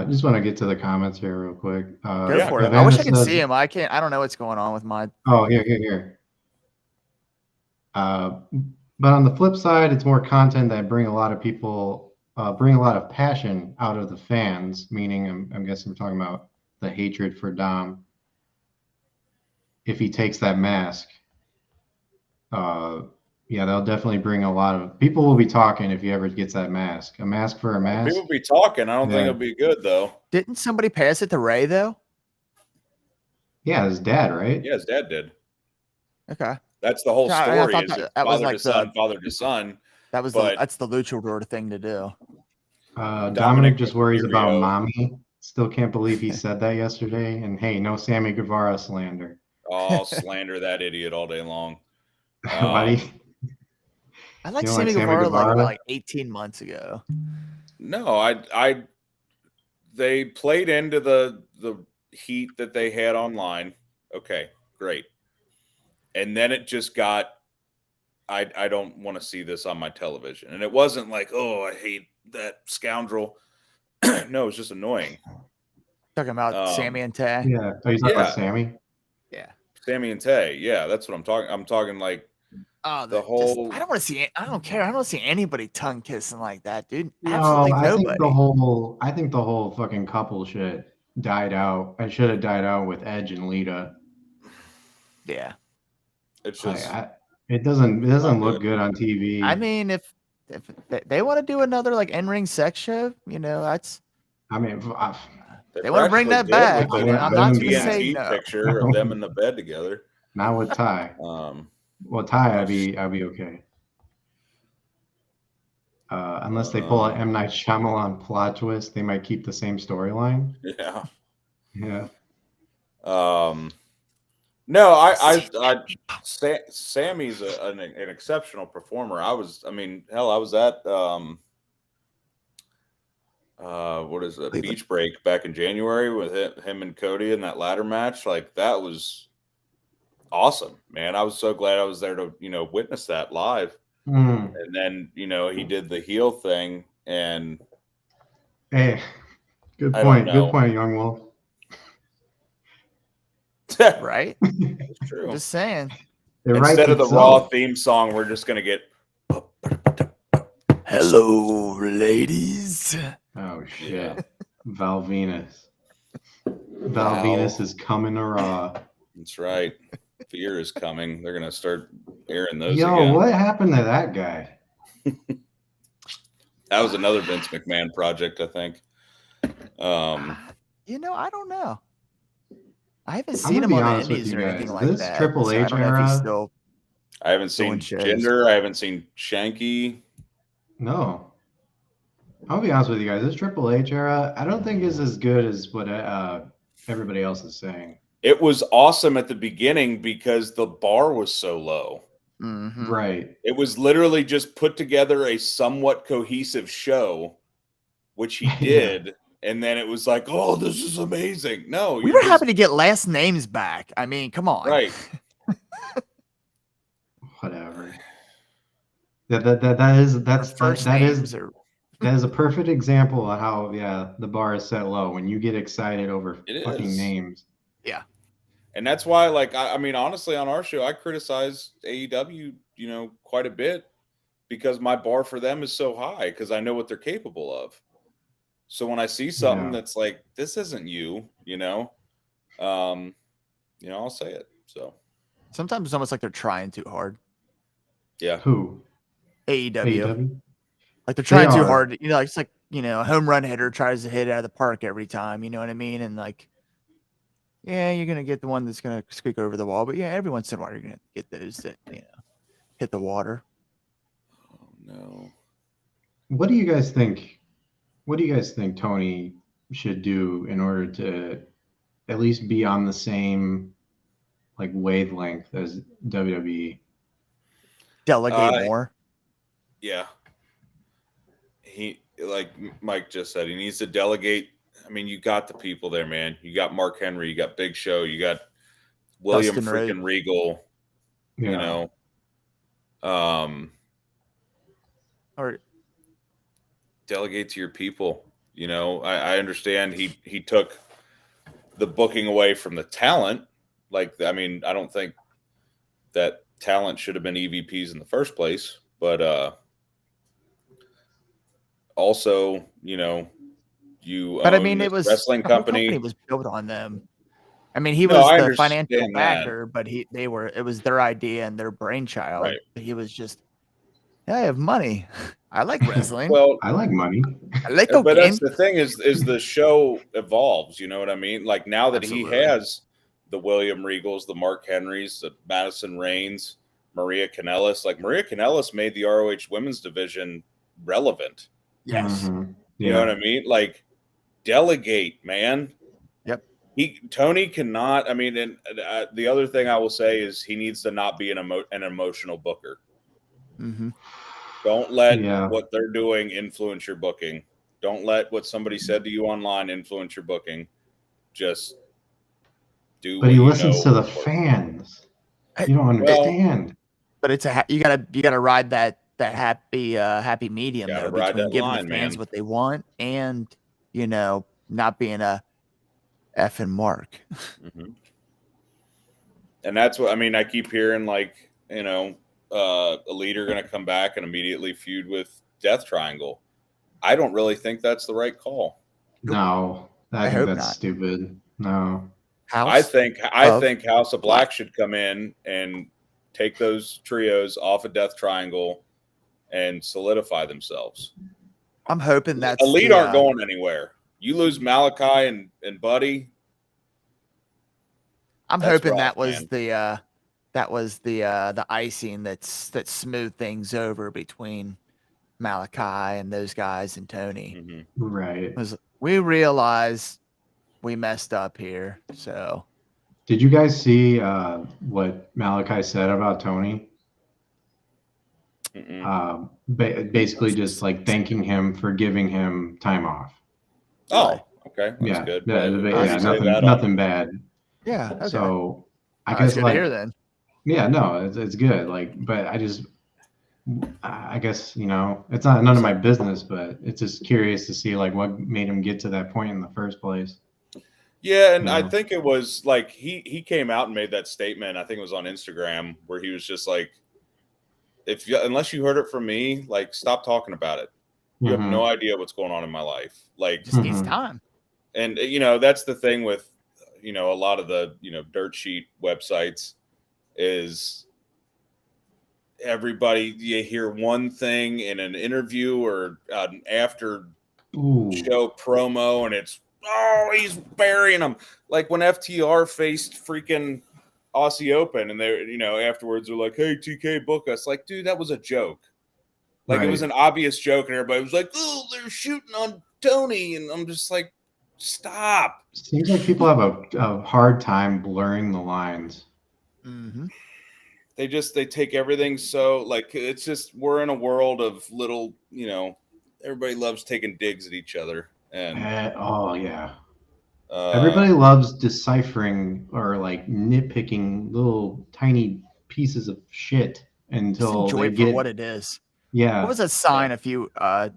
just want to get to the comments here real quick. Go Yeah, for it. I Evander wish I could says- see him. I can't. I don't know what's going on with my. Oh, here. But on the flip side, it's more content that bring a lot of passion out of the fans. Meaning, I'm guessing we're talking about the hatred for Dom. If he takes that mask, yeah, they'll definitely bring a lot of people. Will be talking if he ever gets that mask. A mask for a mask. People be talking. I don't think Yeah. it'll be good though. Didn't somebody pass it to Ray though? Yeah, his dad, right? Yeah, his dad did. Okay, That's the whole Yeah, I story. thought Is that- it's that was father like to son, the- father to son. that's the luchador thing to do. Dominic just worries about Mysterio. mommy. Still can't believe he said that yesterday. And hey, no Sammy Guevara slander. I'll slander that idiot all day long. Why do you- I like You don't Sammy like Sammy Guevara Guevara? like 18 months ago. No, they played into the heat that they had online. Okay, great. And then it just got I don't want to see this on my television. And it wasn't like, oh, I hate that scoundrel. No, it's just annoying. Talking about Sammy and Tay. Yeah. Oh, you talking Yeah. about Sammy? Sammy and Tay. Yeah, that's what I'm talking. I'm talking like Oh, the whole- I don't want to see it. I don't care. I don't want to see anybody tongue kissing like that, dude. No, Absolutely I nobody. think the whole fucking couple shit died out. It should have died out with Edge and Lita. Yeah. it's just It doesn't Not look good. good on TV. I mean, if they want to do another like in-ring sex show, that's I mean, they wanna bring that back, With you know, the I'm not gonna say TNT no. picture of them in the bed together. not with Ty. Well, Ty, I'd be okay. Unless they pull an M. Night Shyamalan plot twist, they might keep the same storyline. Yeah. Yeah. No, Sammy's an exceptional performer. I was at what is it, Cleveland. Beach Break back in January with him and Cody in that ladder match. Like, that was awesome, man. I was so glad I was there to, witness that live. Mm. And then, he did the heel thing, and Hey, good I point. don't know. Good point, Young Wolf. Right? It's true. Just saying. It writes Instead of the itself. Raw theme song, we're just gonna get Hello, ladies. Oh shit. Val Venus. Val Val. Venus is coming to Raw. That's right. Fear is coming. They're gonna start airing those Yo, again. what happened to that guy? That was another Vince McMahon project, I think. I don't know. I haven't I'm seen gonna him be on the honest with Indies you or guys. anything like This that. Triple so I H don't know if he's era- still. I haven't seen Doing shows. Jinder. I haven't seen Shanky. No. I'll be honest with you guys. This Triple H era, I don't think is as good as what everybody else is saying. It was awesome at the beginning because the bar was so low. Mhm. Right. It was literally just put together a somewhat cohesive show, which he Yeah. did. And then it was like, oh, this is amazing. No, We were happy to get last names back. I mean, come on. Right. Whatever. That is a perfect example of how the bar is set low when you get excited over It fucking is. names. And that's why, like, I mean, honestly, on our show, I criticize AEW, quite a bit because my bar for them is so high because I know what they're capable of. So when I see something that's like, this isn't you, I'll say it. So Sometimes it's almost like they're trying too hard. yeah. Who? AEW. AEW? Like they're trying too are. hard. It's like, a home run hitter tries to hit out of the park every time. You know what I mean? And like, yeah, you're going to get the one that's going to squeak over the wall. But yeah, every once in a while, you're going to get those that, hit the water. Oh, no. What do you guys think? What do you guys think Tony should do in order to at least be on the same like wavelength as WWE? Delegate more. Yeah. He, like Mike just said, he needs to delegate. I mean, you got the people there, man. You got Mark Henry, you got Big Show, you got William Dustin freaking Regal, Yeah. Or delegate to your people. I understand he took the booking away from the talent. Like, I mean, I don't think that talent should have been EVPs in the first place, but also, But I mean, own it was this wrestling the whole company. was built on them. I mean, he No, was I the understand financial that. backer, but it was their idea and their brainchild. Right. He was just, I have money. I like wrestling. Well, I like money. I like but cocaine. that's the thing is the show evolves. You know what I mean? Like, now that Absolutely. he has the William Regals, the Mark Henrys, the Madison Rains, Maria Kanellis. Like, Maria Kanellis made the ROH women's division relevant. Yes. Mhm. You know what I mean? Like, delegate, man. Yep. Tony cannot. I mean, and the other thing I will say is he needs to not be an emotional booker. Mm-hmm. Don't let Yeah. what they're doing influence your booking. Don't let what somebody said to you online influence your booking. Just do. But what he you listens know to the works. fans. You don't understand. But it's you gotta ride that happy medium Gotta though, ride between that giving line, the fans man. what they want and not being a effing mark. Mhm. And that's what I mean. I keep hearing, like, a leader going to come back and immediately feud with Death Triangle. I don't really think that's the right call. No, I I think hope that's not. stupid. No. I think House of Black. Black should come in and take those trios off of Death Triangle and solidify themselves. I'm hoping that's Elite aren't going anywhere. You lose Malachi and Buddy. I'm That's hoping rough, that was man. that was the icing that smoothed things over between Malachi and those guys and Tony. Mhm. Right. Was we realized we messed up here. So Did you guys see what Malachi said about Tony? Mm-mm. Basically, just like thanking him for giving him time off. Oh, okay, that's Yeah, good. yeah, What did yeah, he say that nothing on? bad. yeah, okay. So I That's guess good to like, hear then. yeah, no, it's good. Like, but I guess, it's not none of my business, but it's just curious to see like what made him get to that point in the first place. Yeah, and I No. think it was like he came out and made that statement. I think it was on Instagram where he was just like, unless you heard it from me, like stop talking about it. You have no idea what's going on in my life. Like, Just needs time. and that's the thing with a lot of the dirt sheet websites is everybody, you hear one thing in an interview or an after Ooh. show promo and it's, oh, he's burying him. Like when FTR faced freaking Aussie Open and they afterwards they're like, hey, TK, book us. Like, dude, that was a joke. Like it was Right. an obvious joke and everybody was like, oh, they're shooting on Tony. And I'm just like, stop. Seems like people have a hard time blurring the lines. Mm-hmm. They take everything so like it's just we're in a world of little, everybody loves taking digs at each other. And Oh yeah. Everybody loves deciphering or like nitpicking little tiny pieces of shit Just until enjoy they it for get what it is. yeah. What was that sign a few a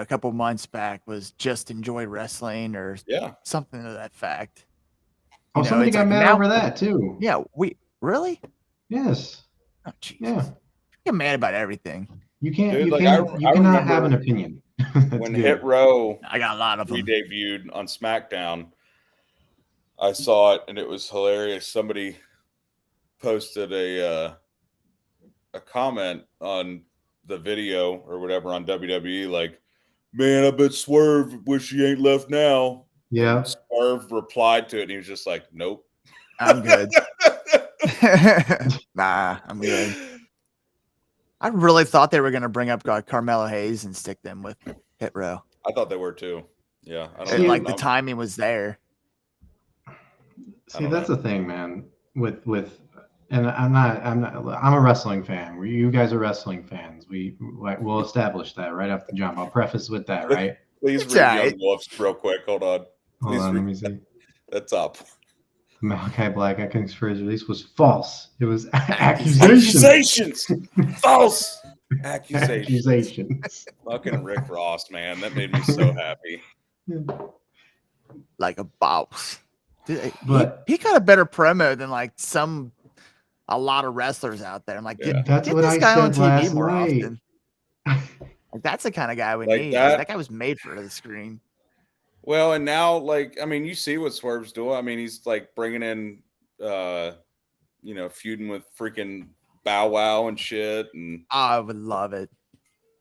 couple months back was just enjoy wrestling or yeah. something to that fact. Oh, somebody it's got like mad now- over that too. Yeah, we really? Yes. Oh Jesus. Yeah. Get mad about everything. You can't. Dude, You like, can't. You I cannot have remember an opinion. That's when good. Hit Row I got a lot of them. re-debuted on SmackDown, I saw it and it was hilarious. Somebody posted a comment on the video or whatever on WWE, like, man, I bet Swerve wish he ain't left now. Yeah. And Swerve replied to it and he was just like, nope. I'm good. Nah, I'm good. I really thought they were going to bring up Carmelo Hayes and stick them with Hit Row. I thought they were too. Yeah. I don't And, know. like the timing was there. See, that's the thing, man. And I'm a wrestling fan. You guys are wrestling fans. We'll establish that right off the jump. I'll preface with that, right? Please It's read all right. Young Wolves real quick. Hold on. Hold Please on, read let me see. That's up. Malachi Black, I think for his release was false. It was accusations. Accusations. False accusations. Accusations. Fucking Rick Ross, man. That made me so happy. Like a boss. Dude, But- he got a better promo than like a lot of wrestlers out there. I'm like, Yeah. get That's get what this I guy on said TV last more night. often. Like that's the kind of guy we Like need. that. That guy was made for the screen. Well, and now, like, I mean, you see what Swerve's doing. I mean, he's like bringing in, feuding with freaking Bow Wow and shit, and I would love it.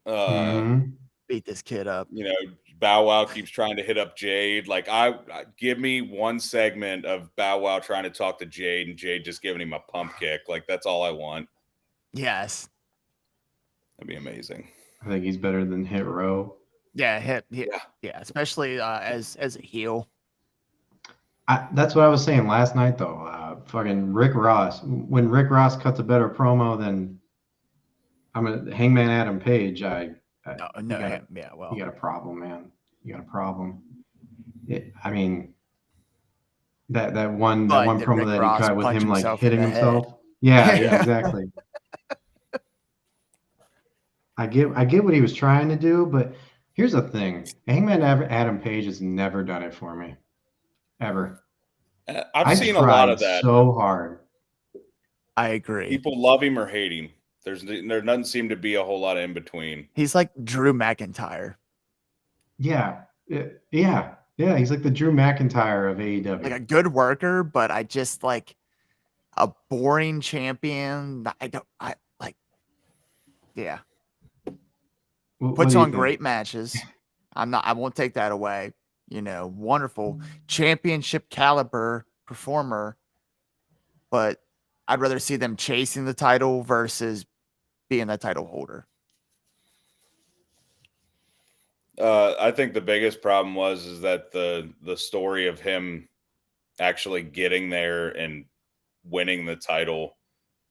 Mhm. Beat this kid up. Bow Wow keeps trying to hit up Jade. Like, I give me one segment of Bow Wow trying to talk to Jade, and Jade just giving him a pump kick. Like, that's all I want. Yes. That'd be amazing. I think he's better than Hit Row. Yeah, yeah. Especially as a heel. That's what I was saying last night, though. Fucking Rick Ross. When Rick Ross cuts a better promo than Hangman Adam Page, No, you got a problem, man. You got a problem. I mean, that one But did promo Rick that Ross he cut with punch him like himself in hitting the head? himself. Yeah, exactly. I get what he was trying to do, but here's the thing: Hangman Adam Page has never done it for me, ever. I've seen a lot of tried that. so hard. I agree. People love him or hate him. There doesn't seem to be a whole lot in between. He's like Drew McIntyre. Yeah. He's like the Drew McIntyre of AEW. Like a good worker, but I just like a boring champion. Yeah. What Puts do you on think? great matches. I won't take that away. Wonderful championship caliber performer, but I'd rather see them chasing the title versus being the title holder. I think the biggest problem is that the story of him actually getting there and winning the title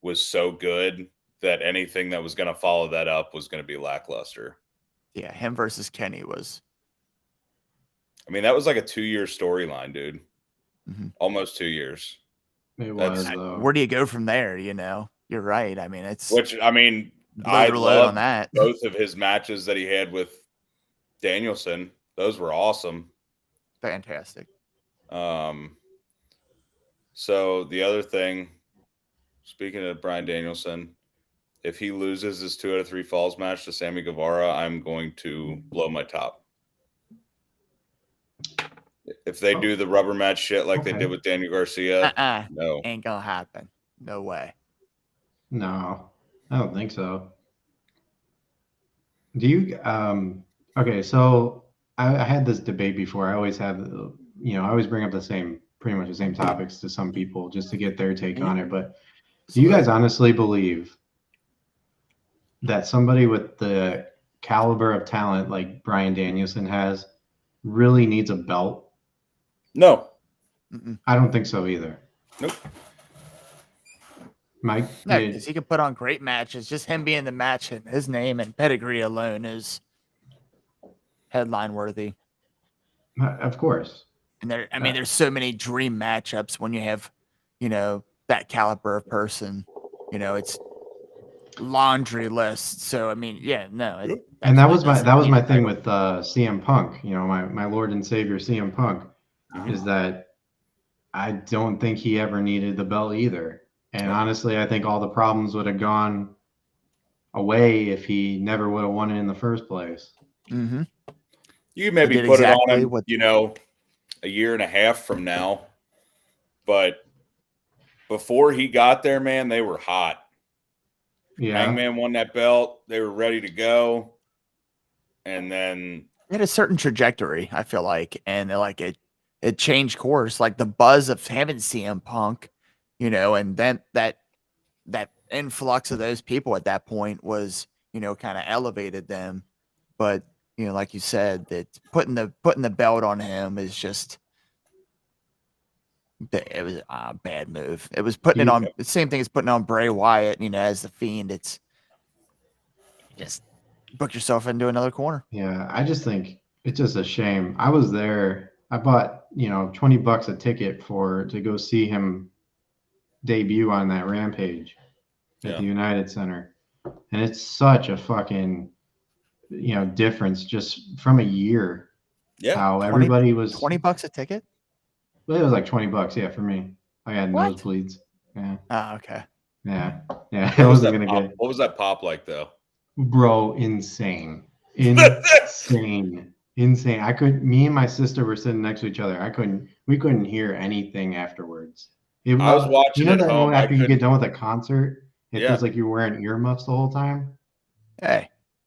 was so good that anything that was going to follow that up was going to be lackluster. Yeah, him versus Kenny was. I mean, that was like a 2-year storyline, dude. Mhm. Almost 2 years. It That's- was though. Where do you go from there? You know, you're right. I mean, it's Which, I mean, I load or load on love that. both of his matches that he had with Danielson. Those were awesome. Fantastic. So the other thing, speaking of Bryan Danielson, if he loses his 2 out of 3 falls match to Sammy Guevara, I'm going to blow my top. If they do the rubber match shit like they Okay. did with Daniel Garcia, no. Ain't gonna happen. No way. No, I don't think so. Do you? Okay, so I had this debate before. I always have, I always bring up pretty much the same topics to some people just to get their take on it. But do you guys honestly believe that somebody with the caliber of talent like Bryan Danielson has really needs a belt? No. Mm-mm. I don't think so either. Nope. Mike, No, did- because he can put on great matches. Just him being the match and his name and pedigree alone is headline worthy. of course. And there's so many dream matchups when you have, that caliber of person. It's laundry list. So I mean, yeah, no. And that was definitely my doesn't thing need with CM Punk. My Lord and Savior CM Punk is that I don't think he ever needed the belt either. And honestly, I think all the problems would have gone away if he never would have won it in the first place. Mm-hmm. You maybe did put exactly it on him, what- a year and a half from now. But before he got there, man, they were hot. Yeah. Hangman won that belt. They were ready to go. And then It had a certain trajectory, I feel like, and it changed course. Like the buzz of having CM Punk, and then that influx of those people at that point was, kind of elevated them. But like you said, that putting the belt on him is just it was a bad move. It was putting it on the same thing as putting on Bray Wyatt, as the Fiend. It's just book yourself into another corner. Yeah. I just think it's just a shame. I was there. I bought, $20 a ticket to go see him debut on that Rampage at the United Center. And it's such a fucking, difference just from a year. Yeah. How everybody was $20 a ticket. Well, it was like $20, yeah, for me. I had What? nosebleeds. Yeah, Oh, okay. yeah. I wasn't gonna get What was that pop like though? bro. Insane. Me and my sister were sitting next to each other. We couldn't hear anything afterwards. I was watching You know at that home. after you get done with a concert, it Yeah. feels like you're wearing earmuffs the whole time.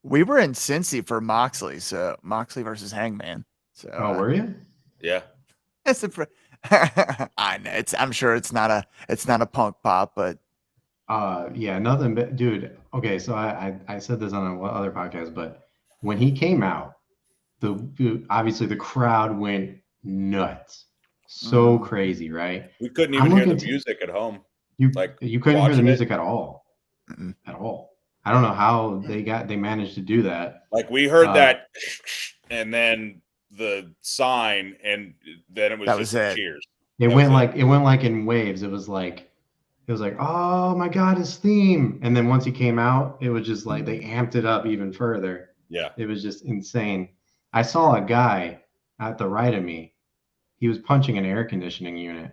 We were in Cincy for Moxley, so Moxley versus Hangman. So Oh, were you? Yeah. it's I know I'm sure it's not a Punk pop, but Yeah, nothing but dude. Okay, so I said this on a other podcast, but when he came out, obviously the crowd went nuts, so crazy, right? We couldn't I'm even hear the looking to- music at home. You Like, you couldn't hear the watching it. music at all, Mm-mm. at all. I don't know how they managed to do that. Like we heard Uh, that and then the sign and then it was That just was it. cheers. It That went was like it went like in waves. It was like, oh my god, his theme! And then once he came out, it was just like they amped it up even further. Yeah. It was just insane. I saw a guy at the right of me. He was punching an air conditioning unit.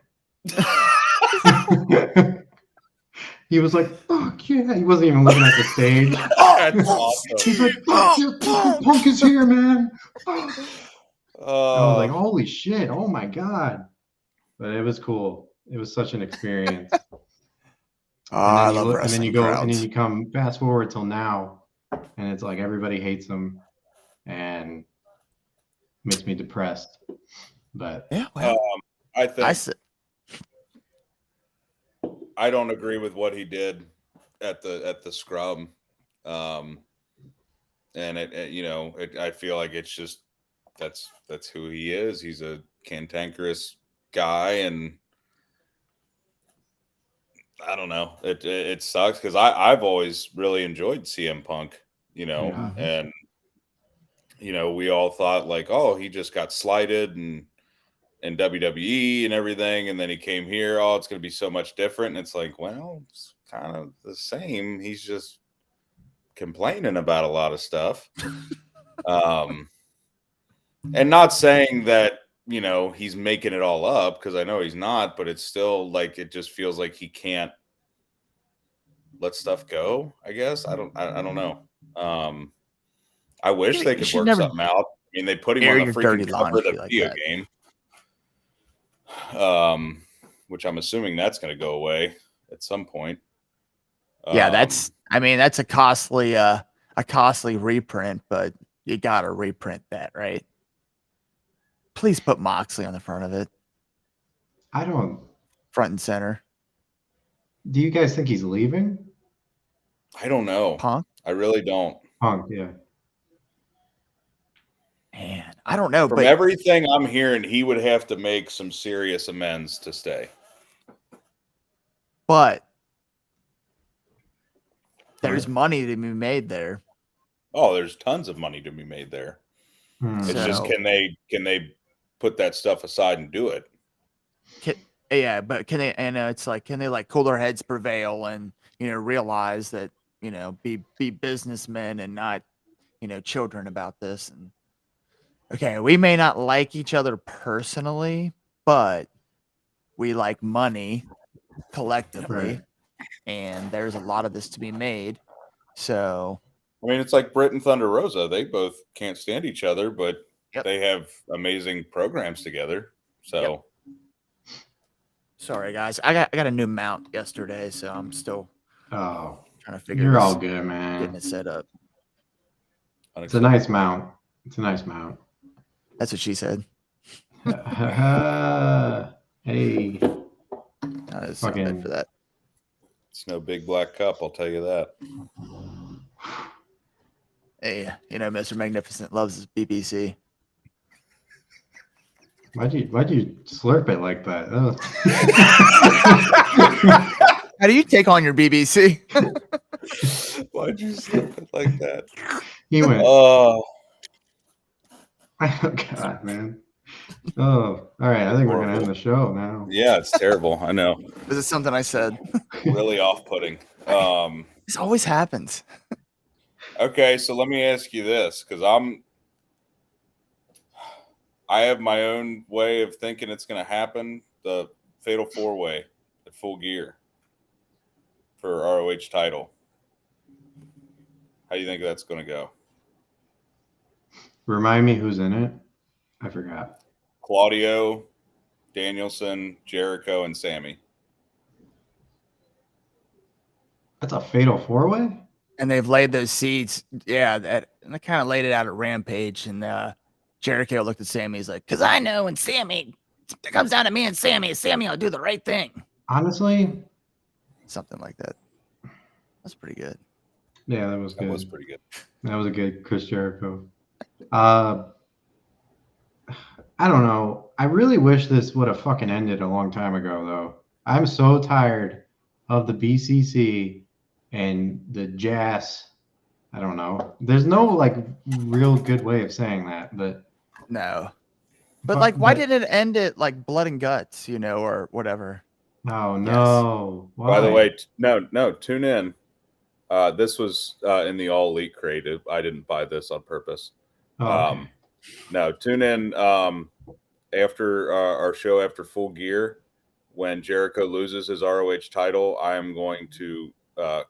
He was like, fuck yeah. He wasn't even looking at the stage. That's awesome. He's like, fuck yeah, Punk is here, man. I was like, Uh, holy shit. Oh my God. But it was cool. It was such an experience. I love and wrestling then you go, crowds. and then you come fast forward till now, and it's like everybody hates him and makes me depressed. But Yeah, well, I think I don't agree with what he did at the scrum. And I feel like it's just that's who he is. He's a cantankerous guy, and I don't know. It sucks because I've always really enjoyed CM Punk, Yeah. and we all thought like, oh, he just got slighted and in WWE and everything, and then he came here. Oh, it's going to be so much different. And it's like, well, it's kind of the same. He's just complaining about a lot of stuff. And not saying that, he's making it all up, because I know he's not, but it's still like, it just feels like he can't let stuff go, I guess. I don't know. I wish they could work something out. I mean, they put him on the freaking cover of the video game. Which I'm assuming that's going to go away at some point. Yeah, that's a costly reprint, but you got to reprint that, right? Please put Moxley on the front of it. I don't. Front and center. Do you guys think he's leaving? I don't know. Punk? I really don't. Punk, yeah. Man, I don't know. From everything I'm hearing, he would have to make some serious amends to stay. But there's money to be made there. Oh, there's tons of money to be made there. It's just, can they put that stuff aside and do it? But can they? And it's like, can they like cooler heads prevail and realize that be businessmen and not children about this? And okay, we may not like each other personally, but we like money collectively, right. And there's a lot of this to be made. So, I mean, it's like Britt and Thunder Rosa. They both can't stand each other, but they have amazing programs together. So, sorry guys, I got a new mount yesterday, so I'm still trying to figure. You're all good, man. Getting it set up. It's a nice mount. It's a nice mount. That's what she said. Hey. That is fucking for that. It's no big black cup, I'll tell you that. Hey, Mr. Magnificent loves his BBC. Why'd you slurp it like that? How do you take on your BBC? Why'd you slurp it like that? He went. Oh God, man. Oh, all right. I think we're gonna end the show now. Yeah, it's terrible. I know. This is something I said. Really off-putting. This always happens. Okay, so let me ask you this, because I have my own way of thinking it's going to happen. The Fatal 4-Way at Full Gear for ROH title. How do you think that's going to go? Remind me who's in it. I forgot. Claudio, Danielson, Jericho, and Sammy. That's a Fatal 4-Way? And they've laid those seeds. Yeah, and they kind of laid it out at Rampage. And Jericho looked at Sammy. He's like, because I know when Sammy, it comes down to me and Sammy will do the right thing. Honestly? Something like that. That's pretty good. Yeah, that was good. That was pretty good. That was a good Chris Jericho. I don't know. I really wish this would have fucking ended a long time ago, though. I'm so tired of the BCC and the Jazz. I don't know. There's no like real good way of saying that, but no. But like, why did it end at like blood and guts, or whatever? Oh no. Yes. By the way, no. Tune in. This was in the All Elite creative. I didn't buy this on purpose. Oh, okay. No, tune in after our show after Full Gear. When Jericho loses his ROH title, I am going to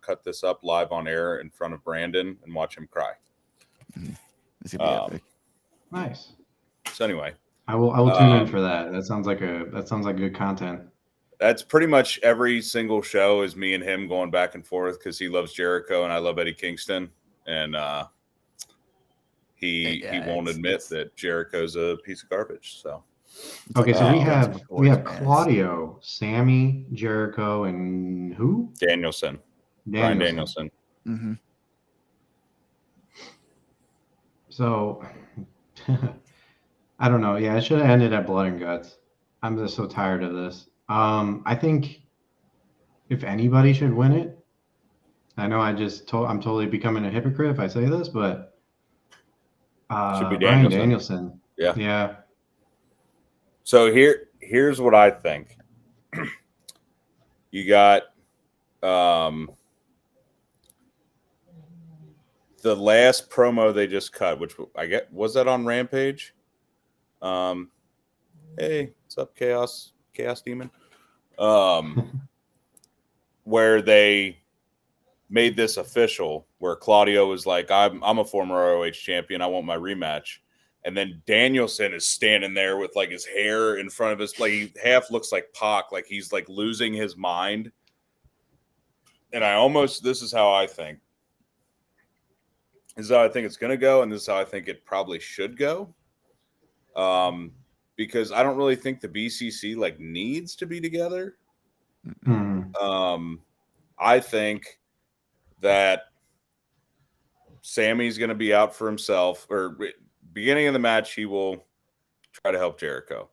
cut this up live on air in front of Brandon and watch him cry. It's gonna be epic. Nice. So anyway, I will tune in for that. That sounds like good content. That's pretty much every single show is me and him going back and forth because he loves Jericho and I love Eddie Kingston, and he won't admit that Jericho's a piece of garbage. So It's Okay, like so a we Ultimate have Warrior, man. Claudio, Sammy, Jericho, and who? Danielson. Brian Danielson. Mm-hmm. So I don't know. Yeah, it should have ended at Blood and Guts. I'm just so tired of this. I think if anybody should win it, I know I'm totally becoming a hypocrite if I say this, but Should be Brian Danielson. Danielson. Yeah. Yeah. So here's what I think. You got the last promo they just cut, which I get, was that on Rampage? Hey, what's up, Chaos Demon? Where they made this official, where Claudio was like, I'm a former ROH champion, I want my rematch. And then Danielson is standing there with like his hair in front of his, like he half looks like Pac, like he's like losing his mind. And this is how I think. This is how I think it's going to go, and this is how I think it probably should go. Because I don't really think the BCC like needs to be together. Mm. I think that Sammy's going to be out for himself, or beginning of the match, he will try to help Jericho.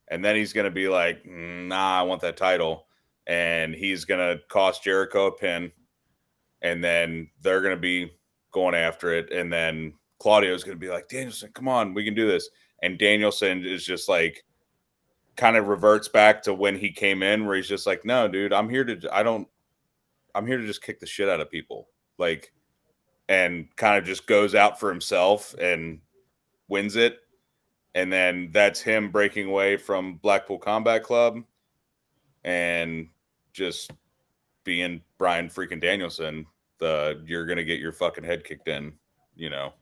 And then he's going to be like, nah, I want that title. And he's going to cost Jericho a pin. And then they're going to be going after it. And then Claudio's going to be like, Danielson, come on, we can do this. And Danielson is just like, kind of reverts back to when he came in, where he's just like, no, dude, I'm here to just kick the shit out of people. Like, and kind of just goes out for himself and wins it. And then that's him breaking away from Blackpool Combat Club and just being Brian freaking Danielson. You're going to get your fucking head kicked in, you know,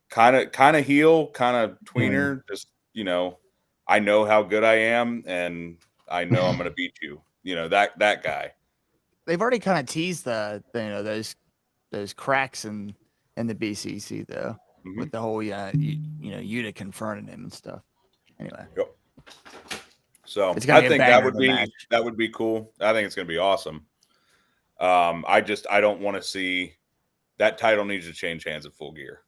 kind of heel, kind of tweener, just, you know, I know how good I am and I know I'm going to beat you. You know, that guy. They've already kind of teased those cracks in the BCC though, with the whole Yuta confronting him and stuff. Anyway, yep. So I think that would be cool. I think it's going to be awesome. I don't want to see that title needs to change hands at Full Gear.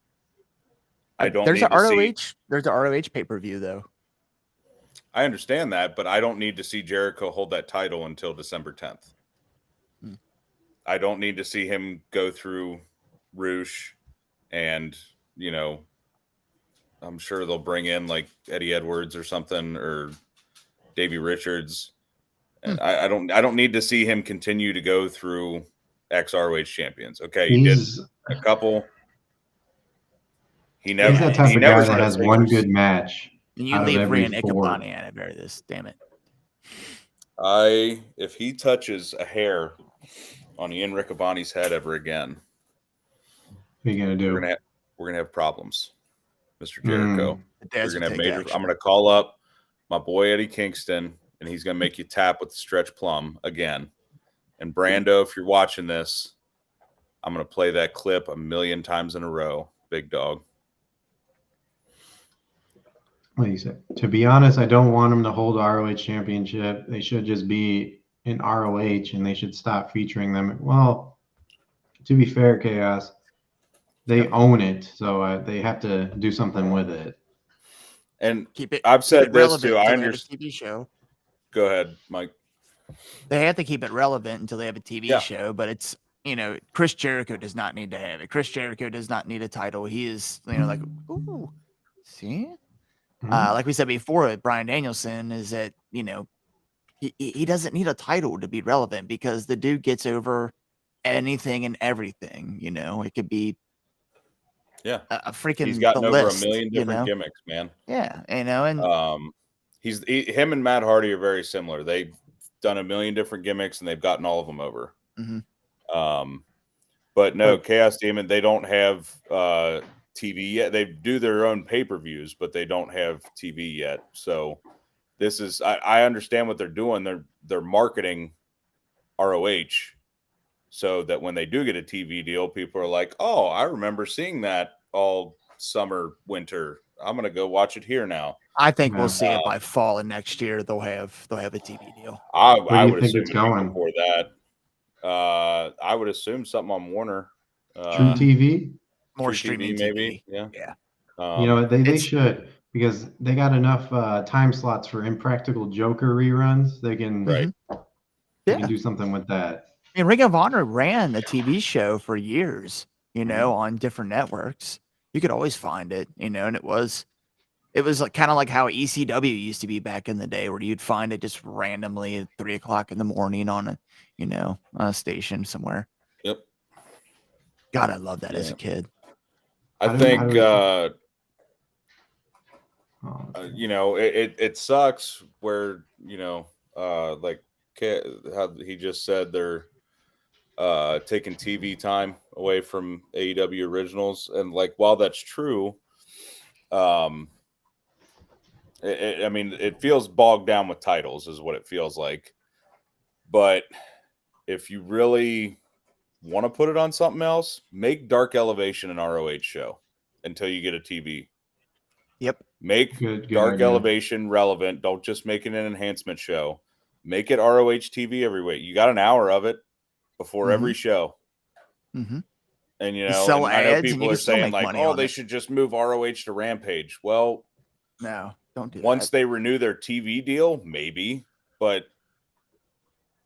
There's an ROH pay-per-view though. I understand that, but I don't need to see Jericho hold that title until December 10th. I don't need to see him go through Roosh, and, you know, I'm sure they'll bring in like Eddie Edwards or something, or Davey Richards. And I don't need to see him continue to go through ex-ROH champions. Okay, he did a couple. He's that type of guy that has one good match. And you leave Rhea and Ichabani out of this, damn it. If he touches a hair on Ian Riccaboni's head ever again, what are you gonna do? We're gonna have problems, Mr. Jericho. We're gonna have major. Action. I'm gonna call up my boy Eddie Kingston, and he's gonna make you tap with the stretch plum again. And Brando, if you're watching this, I'm gonna play that clip 1,000,000 times in a row, big dog. What do you say? To be honest, I don't want them to hold ROH championship. They should just be in ROH, and they should stop featuring them. Well, to be fair, Chaos, they own it, so they have to do something with it. And I've said this too. I understand. TV show. Go ahead, Mike. They have to keep it relevant until they have a TV show, but it's, you know, Chris Jericho does not need to have it. Chris Jericho does not need a title. He is, you know, like, ooh, see? Like we said before, Brian Danielson is that, you know, he doesn't need a title to be relevant, because the dude gets over anything and everything. You know, it could be a freaking. He's gotten over list, 1,000,000 different gimmicks, man. Yeah, you know, and him and Matt Hardy are very similar. They've done 1,000,000 different gimmicks, and they've gotten all of them over. But no, Chaos Demon, they don't have TV yet. They do their own pay-per-views, but they don't have TV yet. So this is, I understand what they're doing. They're marketing ROH so that when they do get a TV deal, people are like, oh, I remember seeing that all summer, winter, I'm gonna go watch it here now. I think Yeah. we'll see it by fall of next year. They'll have a TV deal. I do you would think assume it's it'd be going? before that. I would assume something on Warner. True TV. More True streaming maybe. TV. Yeah. Yeah. You know, they it's- should, because they got enough time slots for Impractical Joker reruns. They can Right. they Yeah. can do something with that. I mean, Ring of Honor ran a TV show for years, on different networks. You could always find it, and it was like kind of like how ECW used to be back in the day, where you'd find it just randomly at 3:00 in the morning on a, on a station somewhere. Yep. God, I love that as a Yeah. kid. I think Oh, it sucks where like how he just said they're taking TV time away from AEW originals, and like while that's true, it feels bogged down with titles is what it feels like. But if you really want to put it on something else, make Dark Elevation an ROH show until you get a TV. Yep. Make Good Dark idea. Elevation relevant. Don't just make it an enhancement show. Make it ROH TV every week. You got an hour of it before every show. Mm-hmm. And, sell and I know ads and people you are can still saying make like, money oh, on they it. should just move ROH to Rampage. Well, No, don't do once that. they renew their TV deal, maybe. But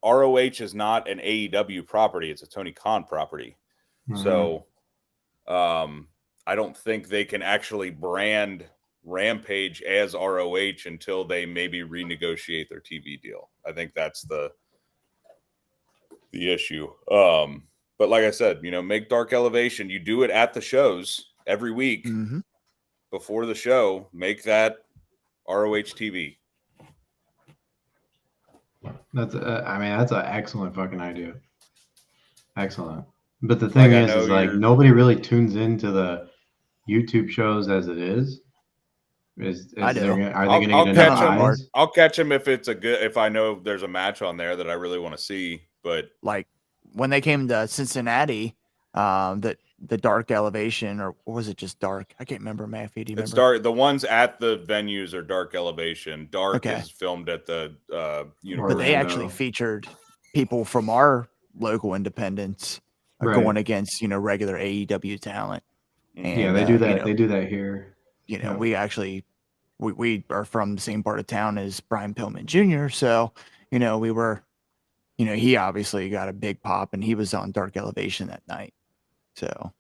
ROH is not an AEW property. It's a Tony Khan property. Mhm. So I don't think they can actually brand Rampage as ROH until they maybe renegotiate their TV deal. I think that's the issue. But like I said, make Dark Elevation. You do it at the shows every week Mhm. before the show. Make that ROH TV. That's that's an excellent fucking idea. Excellent. But the thing Like, I is know like you're- nobody really tunes into the YouTube shows as it is. I do. Are they I'll going to catch get enough them. eyes? I'll catch them if I know there's a match on there that I really want to see. But Like when they came to Cincinnati, the Dark Elevation, or was it just Dark? I can't remember. Maffey, do you it's remember? dark. The ones at the venues are Dark Elevation. Dark Okay. is filmed at the But Universal. they actually Orlando. featured people from our local independents Right. going against regular AEW talent. Mhm. And, Yeah, they do that. you know, They do that here. Yeah. We actually we are from the same part of town as Brian Pillman Jr. So we were, he obviously got a big pop, and he was on Dark Elevation that night. So,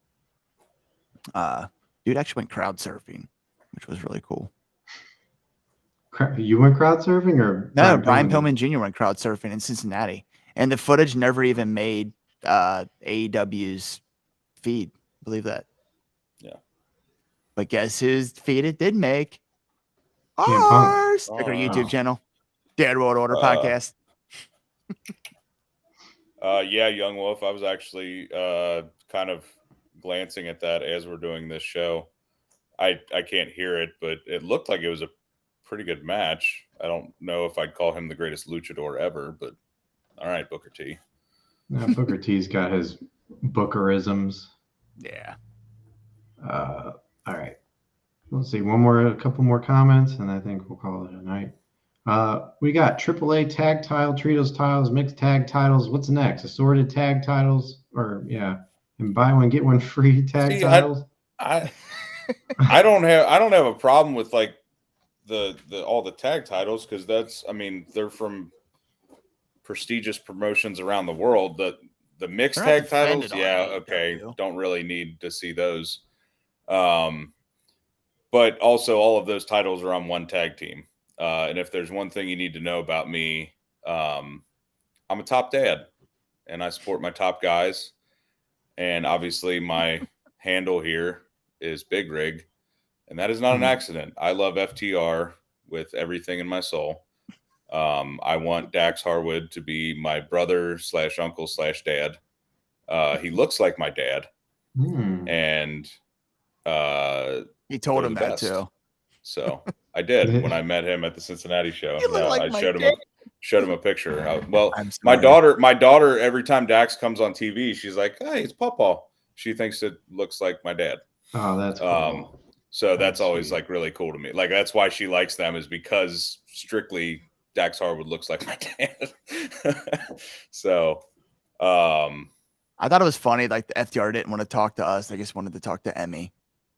dude actually went crowd surfing, which was really cool. You went crowd surfing or No, Brian Pillman Jr. went crowd surfing in Cincinnati, and the footage never even made AEW's feed. Believe that? Yeah. But guess whose feed it did make? CM Punk. Ours. Like our Oh. YouTube channel, Dead World Order podcast. Yeah, Young Wolf. I was actually kind of glancing at that as we're doing this show. I can't hear it, but it looked like it was a pretty good match. I don't know if I'd call him the greatest luchador ever, but all right, Booker T. Booker T's got his Bookerisms. Yeah. All right. Let's see. A couple more comments, and I think we'll call it a night. We got AAA tag title, trios titles, mixed tag titles. What's next? Assorted tag titles, and buy one get one free tag See, titles. I don't have a problem with like the all the tag titles, because they're from prestigious promotions around the world. The mixed They're tag not titles, defended on yeah, AEW. okay, don't really need to see those. But also all of those titles are on one tag team. And if there's one thing you need to know about me, I'm a top dad, and I support my top guys. And obviously my handle here is Big Rig, and that is not an accident. I love FTR with everything in my soul. I want Dax Harwood to be my brother / uncle / dad. He looks like my dad, and He told they're him the that best. too. So I did when I met him at the Cincinnati show. You look like I my showed him a picture. Well, I'm my sorry. daughter, every time Dax comes on TV, she's like, "Hey, it's Pawpaw." She thinks it looks like my dad. Oh, that's cool. So that's always sweet. like really cool to me. Like that's why she likes them, is because strictly Dax Harwood looks like my dad. So I thought it was funny. Like the FTR didn't want to talk to us; they just wanted to talk to Emmy.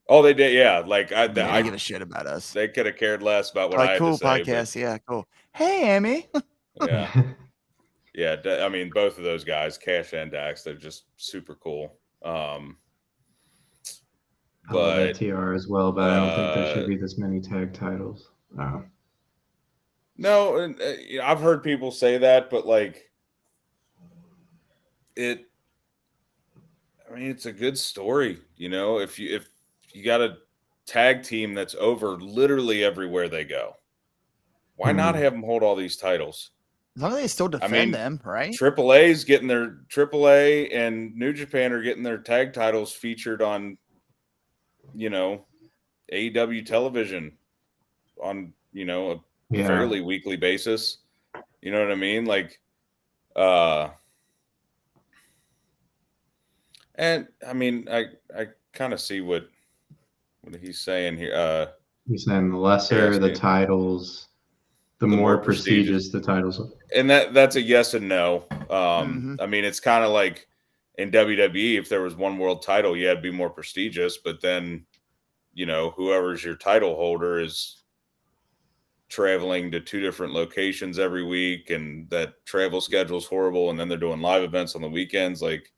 oh, they did, yeah. Like They didn't give a shit about us. they could have cared less about what Like, I had cool to say. but- podcast, yeah, cool. Hey, Emmy. yeah, yeah. I mean, both of those guys, Cash and Dax, they're just super cool. I love But FTR as well, but I don't think there should be this many tag titles. no, and, I've heard people say that, but like it. I mean, it's a good story, you know. If you got a tag team that's over literally everywhere they go, why not have them hold all these titles? As long as they still defend mean, them, right? AAA's getting their AAA and New Japan are getting their tag titles featured on, you know, AEW television on, you know, a fairly weekly basis. You know what I mean? Like, and I mean, I kind of see what he's saying here. He's saying the lesser the titles, the more prestigious the titles are. And that's a yes and no. Mhm. I mean, it's kind of like in WWE, if there was one world title, yeah, it'd be more prestigious. But then, you know, whoever's your title holder is traveling to 2 different locations every week, and that travel schedule is horrible. And then they're doing live events on the weekends. Like,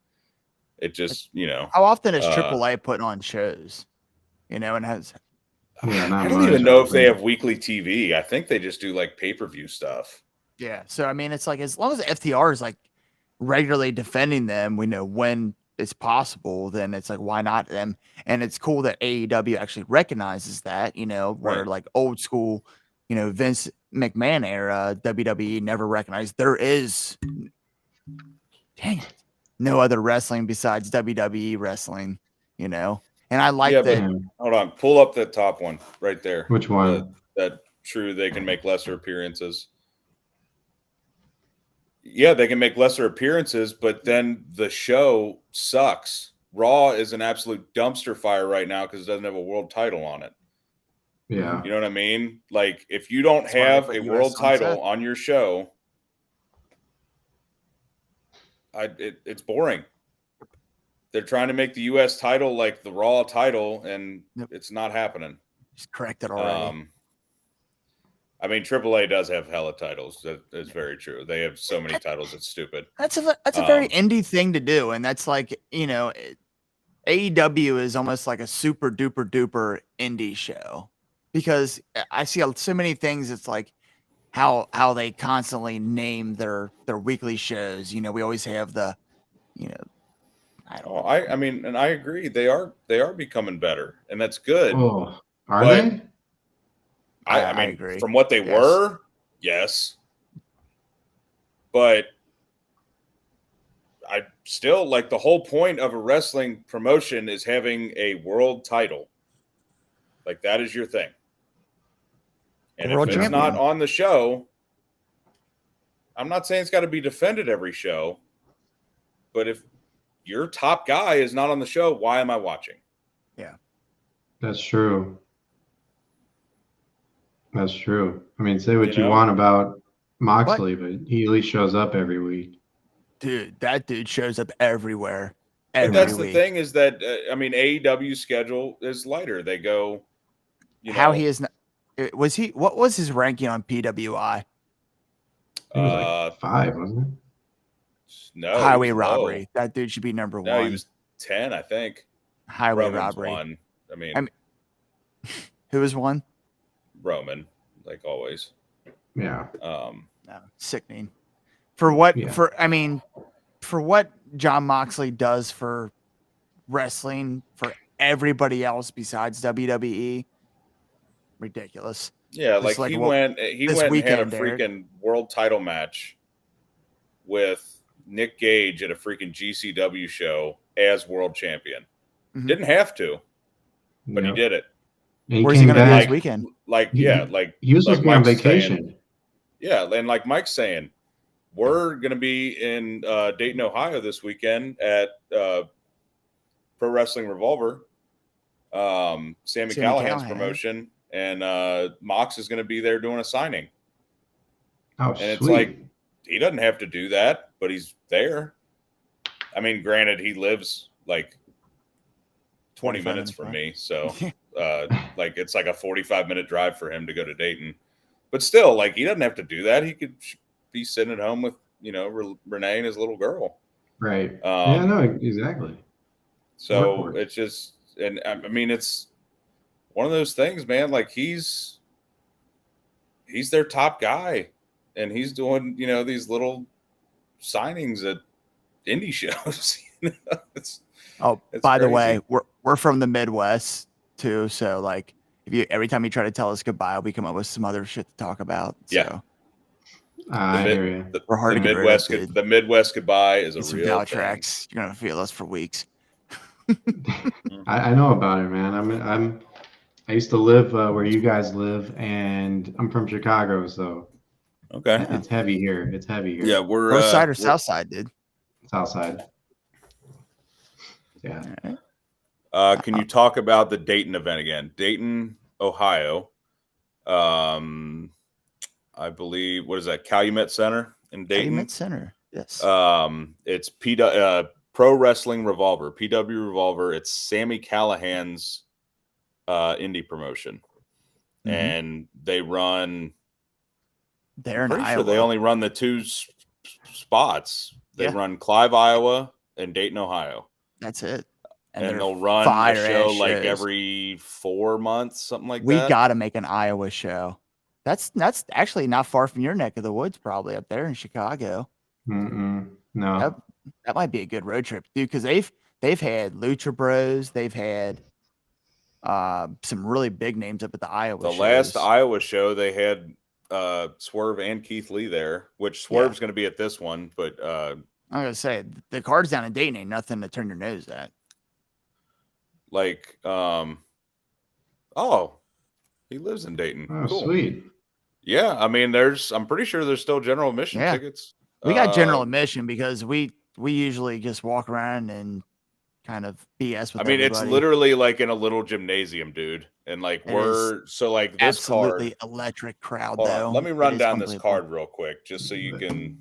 it just, you know. How often is AAA putting on shows? You know, and has. Yeah, I don't even know if they have weekly TV. I think they just do like pay-per-view stuff. Yeah. So, I mean, it's like as long as FTR is like regularly defending them, we know when it's possible, then it's like, why not them? And it's cool that AEW actually recognizes that, you know, where Right. like old school, you know, Vince McMahon era, WWE never recognized there is, dang it, no other wrestling besides WWE wrestling, you know? And I like that. Yeah. Hold on. Pull up the top one right there. Which one? That true they can make lesser appearances. Yeah, they can make lesser appearances, but then the show sucks. Raw is an absolute dumpster fire right now because it doesn't have a world title on it. Yeah. You know what I mean? Like, if you don't That's why they have put a US world on set. title on your show, it's boring. They're trying to make the US title like the Raw title, and Yep. it's not happening. Just correct it already. I mean, AAA does have hella titles. That is very true. They have so many titles. It's stupid. That's a very indie thing to do, and that's like, you know, AEW is almost like a super duper duper indie show because I see so many things. It's like how they constantly name their weekly shows. You know, we always have the, you know, I don't know. I mean, and I agree. They are becoming better, and that's good. Oh, are But- they? I mean, agree. from what they Yes. were, yes. But I still like the whole point of a wrestling promotion is having a world title. Like, that is your thing. And World if it's champion. not on the show, I'm not saying it's got to be defended every show, but if your top guy is not on the show, why am I watching? That's true. That's true. I mean, say what You you know? want about Moxley, but he at least shows up every week. Dude, that dude shows up everywhere. But Every that's week. the thing is that I mean, AEW's schedule is lighter. They go, you How know, he is not. Was he? What was his ranking on PWI? He was like 5, wasn't it? no Highway he was low. robbery. That dude should be number No, one. he was 10, I think. Highway Roman's robbery. 1. I mean, Who was one? Roman, like always. Yeah. No, sickening. For what? Yeah. For what John Moxley does for wrestling for everybody else besides WWE, ridiculous. Yeah, Just like he what- went and had a weekend, Derek. freaking world title match with Nick Gage at a freaking GCW show as world champion. Mhm. Didn't have to, but Yep. he did it. And he Where's he came going to be back. this weekend? Like, He- yeah, like He was supposed like to be on Mike's vacation. saying- yeah, and like Mike's saying, we're going to be in Dayton, Ohio this weekend at Pro Wrestling Revolver. Sammy Sami Callahan's Callihan. promotion, and Mox is going to be there doing a signing. Oh, And it's sweet. like, he doesn't have to do that, but he's there. I mean, granted, he lives like 20 minutes from me. So, like, it's like a 45-minute drive for him to go to Dayton. But still, like, he doesn't have to do that. He could be sitting at home with, Renee and his little girl. Right. Yeah, no, exactly. So Work. it's just, and I mean, it's one of those things, man. Like, he's their top guy, and he's doing, these little signings at indie shows. It's by the crazy. way, we're from the Midwest too, so like every time you try to tell us goodbye, we come up with some other shit to talk about. Yeah. So I hear you. we're hard the to get rid Midwest. of, dude. The Midwest goodbye is a Get some real thing. tracks. You're gonna feel us for weeks. I know about it, man. I used to live where you guys live, and I'm from Chicago, so Okay. it's heavy here. It's heavy here. Yeah, we're North side or we're- south side, dude? South side. Yeah. All right. Can you talk about the Dayton event again? Dayton, Ohio. I believe, what is that? Calumet Center in Dayton. Calumet Center. Yes. It's Pro Wrestling Revolver, PW Revolver. It's Sammy Callahan's indie promotion, Mhm. and they run. They're in Pretty Iowa. sure they only run the two spots. They Yeah. run Clive, Iowa, and Dayton, Ohio, That's it. and they're they'll run a fire-ass show like shows. every 4 months, something like We that. got to make an Iowa show. That's actually not far from your neck of the woods, probably up there in Chicago. No. That might be a good road trip, dude. Because they've had Lucha Bros. They've had some really big names up at the Iowa. The shows. last Iowa show, they had Swerve and Keith Lee there, which Swerve's going to be at this one, but I'm gonna say the cards down in Dayton ain't nothing to turn your nose at. like, he lives in Dayton. Oh, Cool. sweet. Yeah, I mean, I'm pretty sure there's still general admission Yeah. tickets. We got general admission because we usually just walk around and kind of BS with. I mean, it's everybody. literally like in a little gymnasium, dude, and like It is this absolutely card. electric crowd. Hold on, Though, let me It run is down this unbelievable. card real quick, just so you can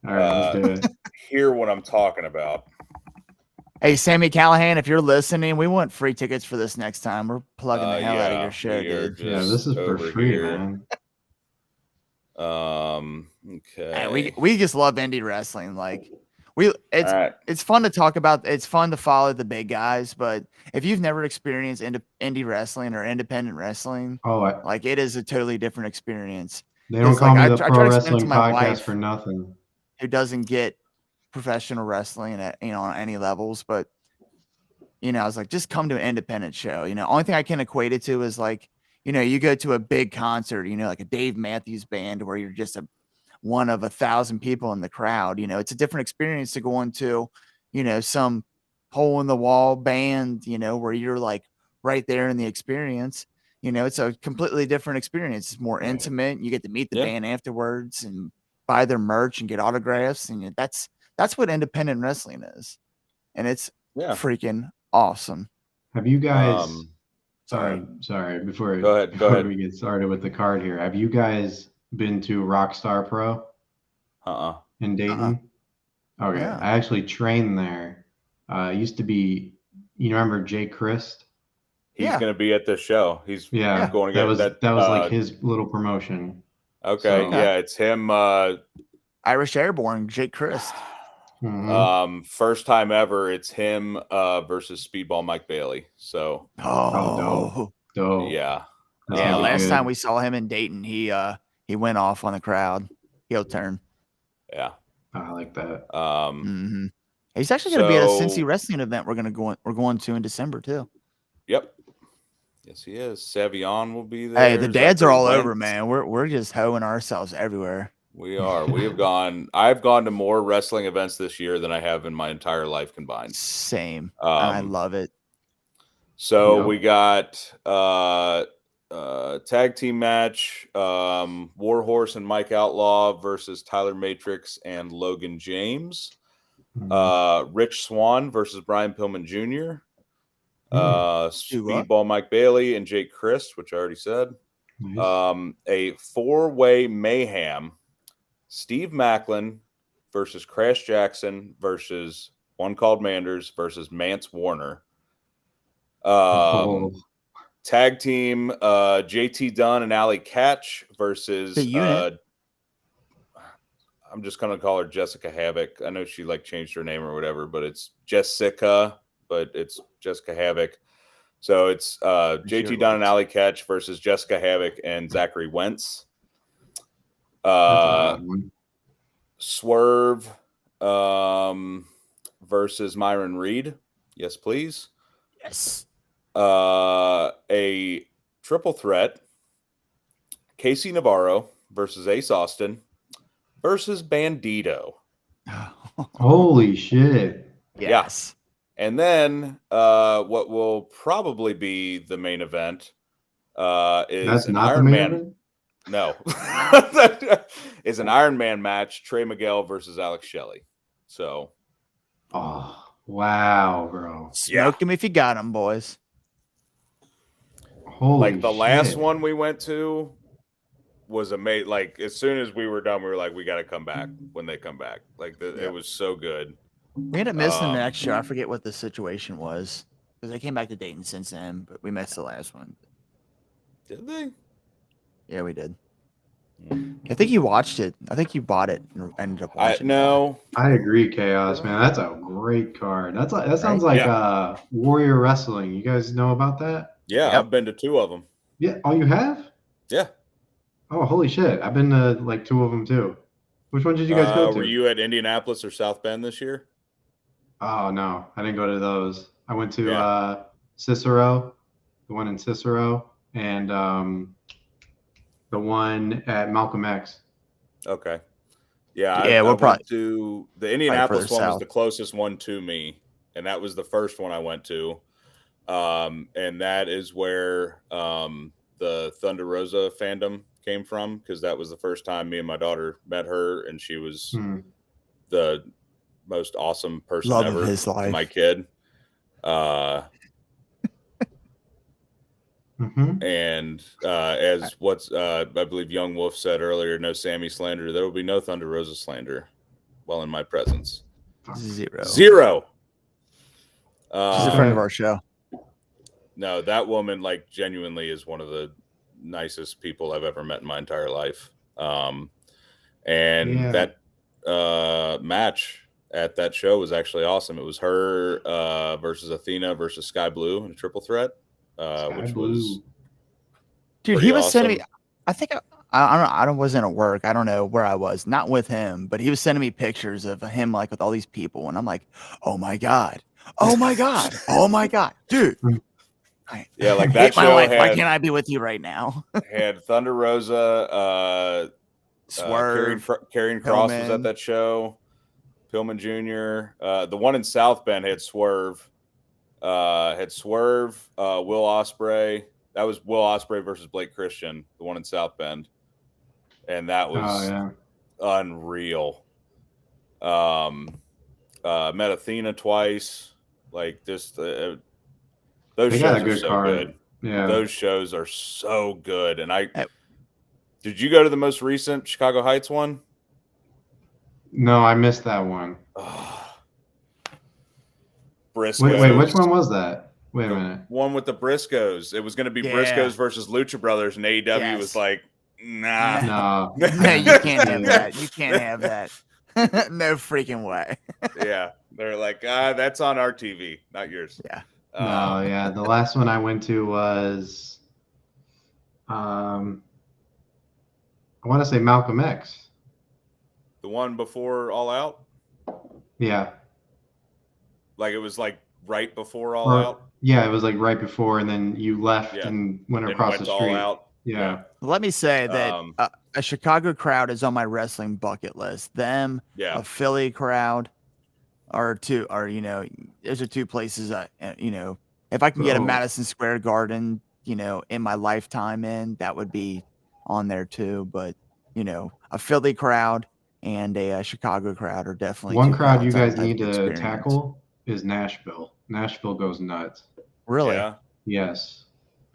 All right, let's do it. hear what I'm talking about. Hey, Sammy Callahan, if you're listening, we want free tickets for this next time. We're plugging the hell out of your show, we are dude. Yeah, this is for over free, here. man. Okay. And we just love indie wrestling. Like All right. it's fun to talk about. It's fun to follow the big guys, but if you've never experienced indie wrestling or independent wrestling, Oh, like it is a totally different experience. they don't It's call like, me I the try Pro to explain it to Wrestling my Podcast wife. for nothing. Who doesn't get professional wrestling at on any levels, but I was like, just come to an independent show. Only thing I can equate it to is like, you go to a big concert, like a Dave Matthews Band where you're just one of 1,000 people in the crowd. It's a different experience to go into, some hole in the wall band, where you're like right there in the experience. It's a completely different experience. It's more intimate. You get to meet the Yeah. band afterwards and buy their merch and get autographs. And that's what independent wrestling is. And it's Yeah. freaking awesome. Have you guys? Sorry. Sorry. Before Go ahead. we get started with the card here, have you guys been to Rockstar Pro in Dayton? Okay, Yeah. I actually trained there. It used to be, you remember Jay Christ? He's Yeah. going to be at this show. He's Yeah, going to that get was that. like his little promotion. Okay. So- Yeah. It's him. Irish Airborne, Jake Christ. Mhm. First time ever. It's him versus Speedball Mike Bailey. So, Oh, Dope. yeah. That's yeah. gonna be Last good. time we saw him in Dayton, he went off on the crowd. Heel turn. Yeah. I like that. Hmm He's actually going to be at a So- Cincy wrestling event we're going to in December too. Yep. Yes, he is. Savion will be there. Hey, the dads are Zachary all over, Wentz. man. We're just hoeing ourselves everywhere. We are. We have gone. I've gone to more wrestling events this year than I have in my entire life combined. Same. And I love it. So Yep. we got tag team match, Warhorse and Mike Outlaw versus Tyler Matrix and Logan James. Mhm. Rich Swan versus Brian Pillman Jr. Speedball Mike Bailey and Jake Christ, which I already said. Nice. A 4-way mayhem. Steve Macklin versus Crash Jackson versus One Called Manders versus Mance Warner. Oh. Tag team JT Dunn and Allie Catch versus The unit. I'm just gonna call her Jessica Havoc. I know she like changed her name or whatever, but it's Jessica, but it's Jessica Havoc. So it's JT Dunn and Allie Catch versus Jessica Havoc and Zachary Wentz. That's a hard one. Swerve versus Myron Reed. Yes, please. Yes. A triple threat. Casey Navarro versus Ace Austin versus Bandito. Holy shit. Yes. And then what will probably be the main event is That's an not Iron the main Man. event? No. Is an Iron Man match, Trey Miguel versus Alex Shelley. So Oh, wow, bro. Smoke him if you got him, boys. Holy like the last shit. one we went to was amazing. Like as soon as we were done, we were like, we got to come back when they come back. Like it was so good. We ended up missing the next show. I forget what the situation was because they came back to Dayton since then, but we missed the last one. Did they? Yeah, we did. I think you watched it. I think you bought it and ended up watching. No. I agree, Chaos, man. That's a great card. That sounds Right? like Warrior Wrestling. You guys know about that? Yeah, Yep. I've been to 2 of them. Yeah. Oh, you have? Yeah. Oh, holy shit. I've been to like 2 of them too. Which one did you guys go to? Were you at Indianapolis or South Bend this year? Oh, no. I didn't go to those. I went to Yeah. Cicero, the one in Cicero, and the one at Malcolm X. Okay. Yeah, Yeah, I we're went probably to the Indianapolis further one was south. the closest one to me, and that was the first one I went to. And that is where the Thunder Rosa fandom came from, because that was the first time me and my daughter met her, and she was the most awesome person Love ever of his to life. my kid. And as I believe Young Wolf said earlier, no Sammy slander. There will be no Thunder Rosa slander while in my presence. Zero. Zero. She's a friend of our show. No, that woman, like, genuinely is one of the nicest people I've ever met in my entire life. That match at that show was actually awesome. It was her versus Athena versus Sky Blue in a triple threat, which was Dude, pretty he was sending me. awesome. I think I wasn't at work. I don't know where I was. Not with him, but he was sending me pictures of him like with all these people, and I'm like, oh my god, oh my god, oh my god, dude. Yeah, like I that hate my show life. Why had, can't I be with you right now? had Thunder Rosa, Swerve, Karrion Cross was Pillman. at that show. Pillman Jr. The one in South Bend had Swerve. Will Ospreay. That was Will Ospreay versus Blake Christian, the one in South Bend, and that was unreal. Met Athena twice. Like just those They shows got a are good so card. good. Yeah. Those shows are so good. And did you go to the most recent Chicago Heights one? No, I missed that one. Briscoes. Wait, which one was that? Wait a minute. One with the Briscoes. It was going to be Yeah. Briscoes versus Lucha Brothers, and AEW was Yes. like, nah. No. No, you can't have that. You can't have that. No freaking way. Yeah. They're like, that's on our TV, not yours. Yeah. No, yeah. The last one I went to was I want to say Malcolm X. The one before All Out? Yeah. Like it was like right before All Out? Yeah, it was like right before, and then you left Yeah. and went Then across went the to street. All Out. Yeah. Let me say that a Chicago crowd is on my wrestling bucket list. Them, Yeah. a Philly crowd, those are 2 places if I can get a Oh. Madison Square Garden, in my lifetime that would be on there too. But, a Philly crowd and a Chicago crowd are definitely One 2 crowd you crowds guys I'd need to experience. tackle is Nashville. Nashville goes nuts. Really? Yeah. Yes,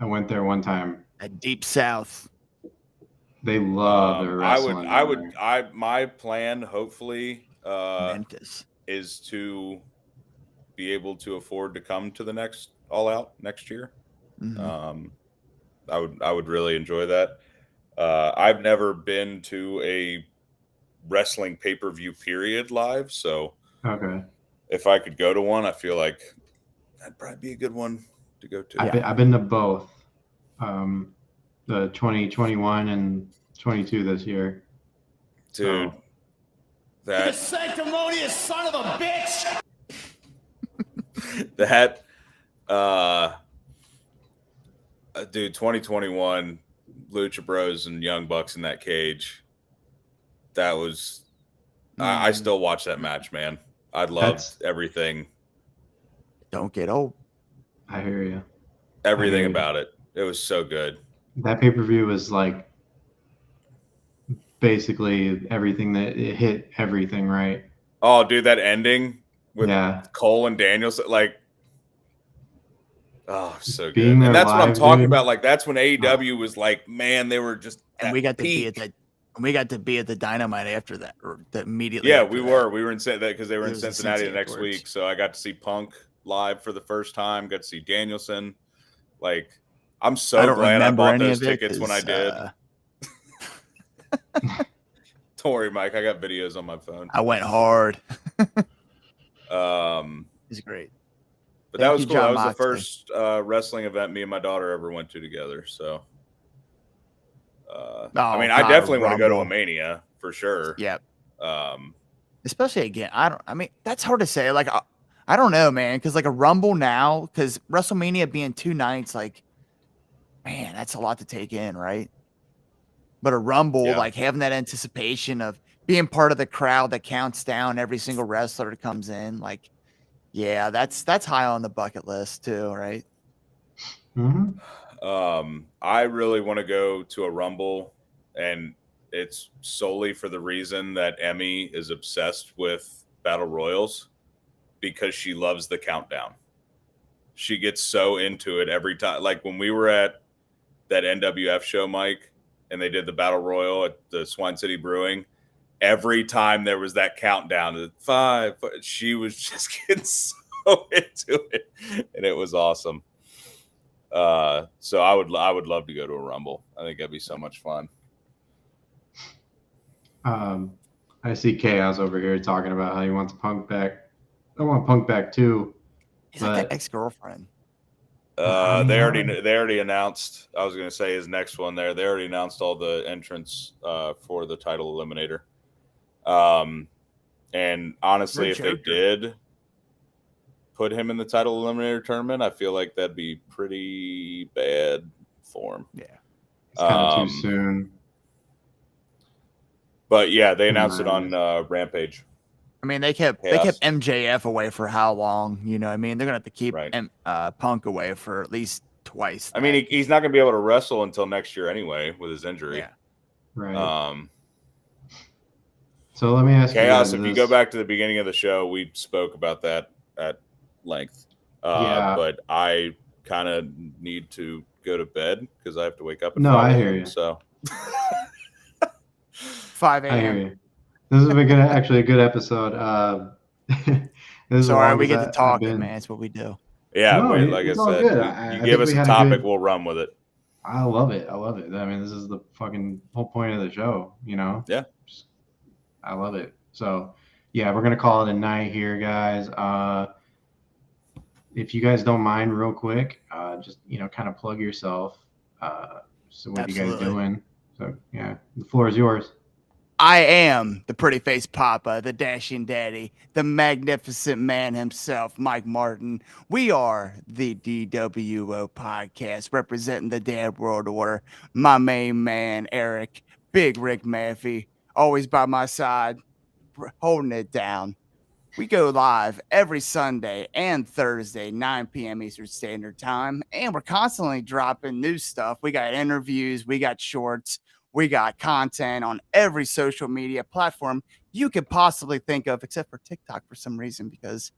I went there one time. At Deep South. They love their wrestling. My plan, hopefully, Memphis. is to be able to afford to come to the next All Out next year. Mhm. I would really enjoy that. I've never been to a wrestling pay-per-view period live, so Okay. if I could go to one, I feel like that'd probably be a good one to go to. I've been to both, the 2021 and 22 this year. Dude, So, that sanctimonious son of a bitch! that dude, 2021 Lucha Bros and Young Bucks in that cage. That was I still watch that match, man. I loved everything. Don't get old. I hear you. Everything about it. It was so good. That pay-per-view was like basically everything that it hit everything right. Oh, dude, that ending with Yeah. Cole and Daniels, like, oh, so good. Being there And that's what I'm live, talking dude. about. Like, that's when AEW was like, man, they were just And at we got to be peak. at that. We got to be at the Dynamite after that, or immediately. Yeah, after we that. were. We were in that because they were It in was in Cincinnati Cincy the next afterwards. week. So I got to see Punk live for the first time. Got to see Danielson. Like, I'm I so don't glad I remember bought any those of it tickets when I 'cause, did. Don't worry, Mike. I got videos on my phone. I went hard. Um, It's great. but that Thank was you, cool. John That was Moxley. the first wrestling event me and my daughter ever went to together. So, I mean, I God, definitely want to go to a Rumble. Mania for sure. Yep. Especially again, I mean, that's hard to say. Like, I don't know, man, because like a Rumble now, because WrestleMania being 2 nights, like, man, that's a lot to take in, right? But a Rumble, Yeah. like having that anticipation of being part of the crowd that counts down every single wrestler that comes in, like, yeah, that's high on the bucket list too, right? I really want to go to a Rumble, and it's solely for the reason that Emmy is obsessed with Battle Royals because she loves the countdown. She gets so into it every time. Like when we were at that NWF show, Mike, and they did the Battle Royal at the Swine City Brewing, every time there was that countdown, 5, she was just getting so into it, and it was awesome. So I would love to go to a Rumble. I think that'd be so much fun. I see Chaos over here talking about how he wants Punk back. I want Punk back too. He's like that ex-girlfriend. They already announced. I was going to say his next one there. They already announced all the entrants for the title eliminator. And honestly, if they did put him in the title eliminator tournament, I feel like that'd be pretty bad form. Yeah, it's kind of too soon. But yeah, they announced it on Rampage. I mean, they kept MJF away for how long? You know, I mean, they're gonna have to keep Punk away for at least twice. I mean, he's not gonna be able to wrestle until next year anyway with his injury. Yeah. Right. So let me ask Chaos. you If you go back to the beginning of the show, we spoke about that at length. Yeah. But I kind of need to go to bed because I have to wake up. At 5 I hear you. So 5 I hear a.m. you. This has been actually a good episode. Sorry, we get to talking, man. It's what we do. Yeah, No, like I it's all said, good. you I give think us we a had a topic, good- we'll run with it. I love it. I love it. I mean, this is the fucking whole point of the show, you know? Yeah. I love it. So, yeah, we're going to call it a night here, guys. If you guys don't mind real quick, just, kind of plug yourself. So what are you guys Absolutely. doing? So, yeah, the floor is yours. I am the pretty face papa, the dashing daddy, the magnificent man himself, Mike Martin. We are the DWO podcast representing the Dad World Order. My main man, Eric, Big Rick Maffey, always by my side, holding it down. We go live every Sunday and Thursday, 9 p.m. Eastern Standard Time, and we're constantly dropping new stuff. We got interviews, we got shorts, we got content on every social media platform you could possibly think of, except for TikTok for some reason, because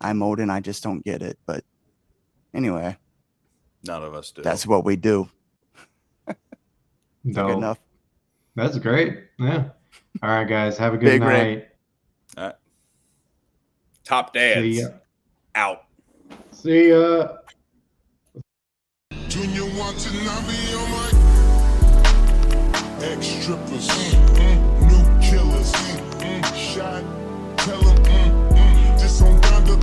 I'm old and I just don't get it. But Anyway, None of us do. that's what we do. No, Good enough. that's great. Yeah. All right, guys. Have a good Big night. All right. Top See dads ya. out. See ya. Junior watching, I be on my ex-strippers, new killers, shot, tell 'em, just on Donda,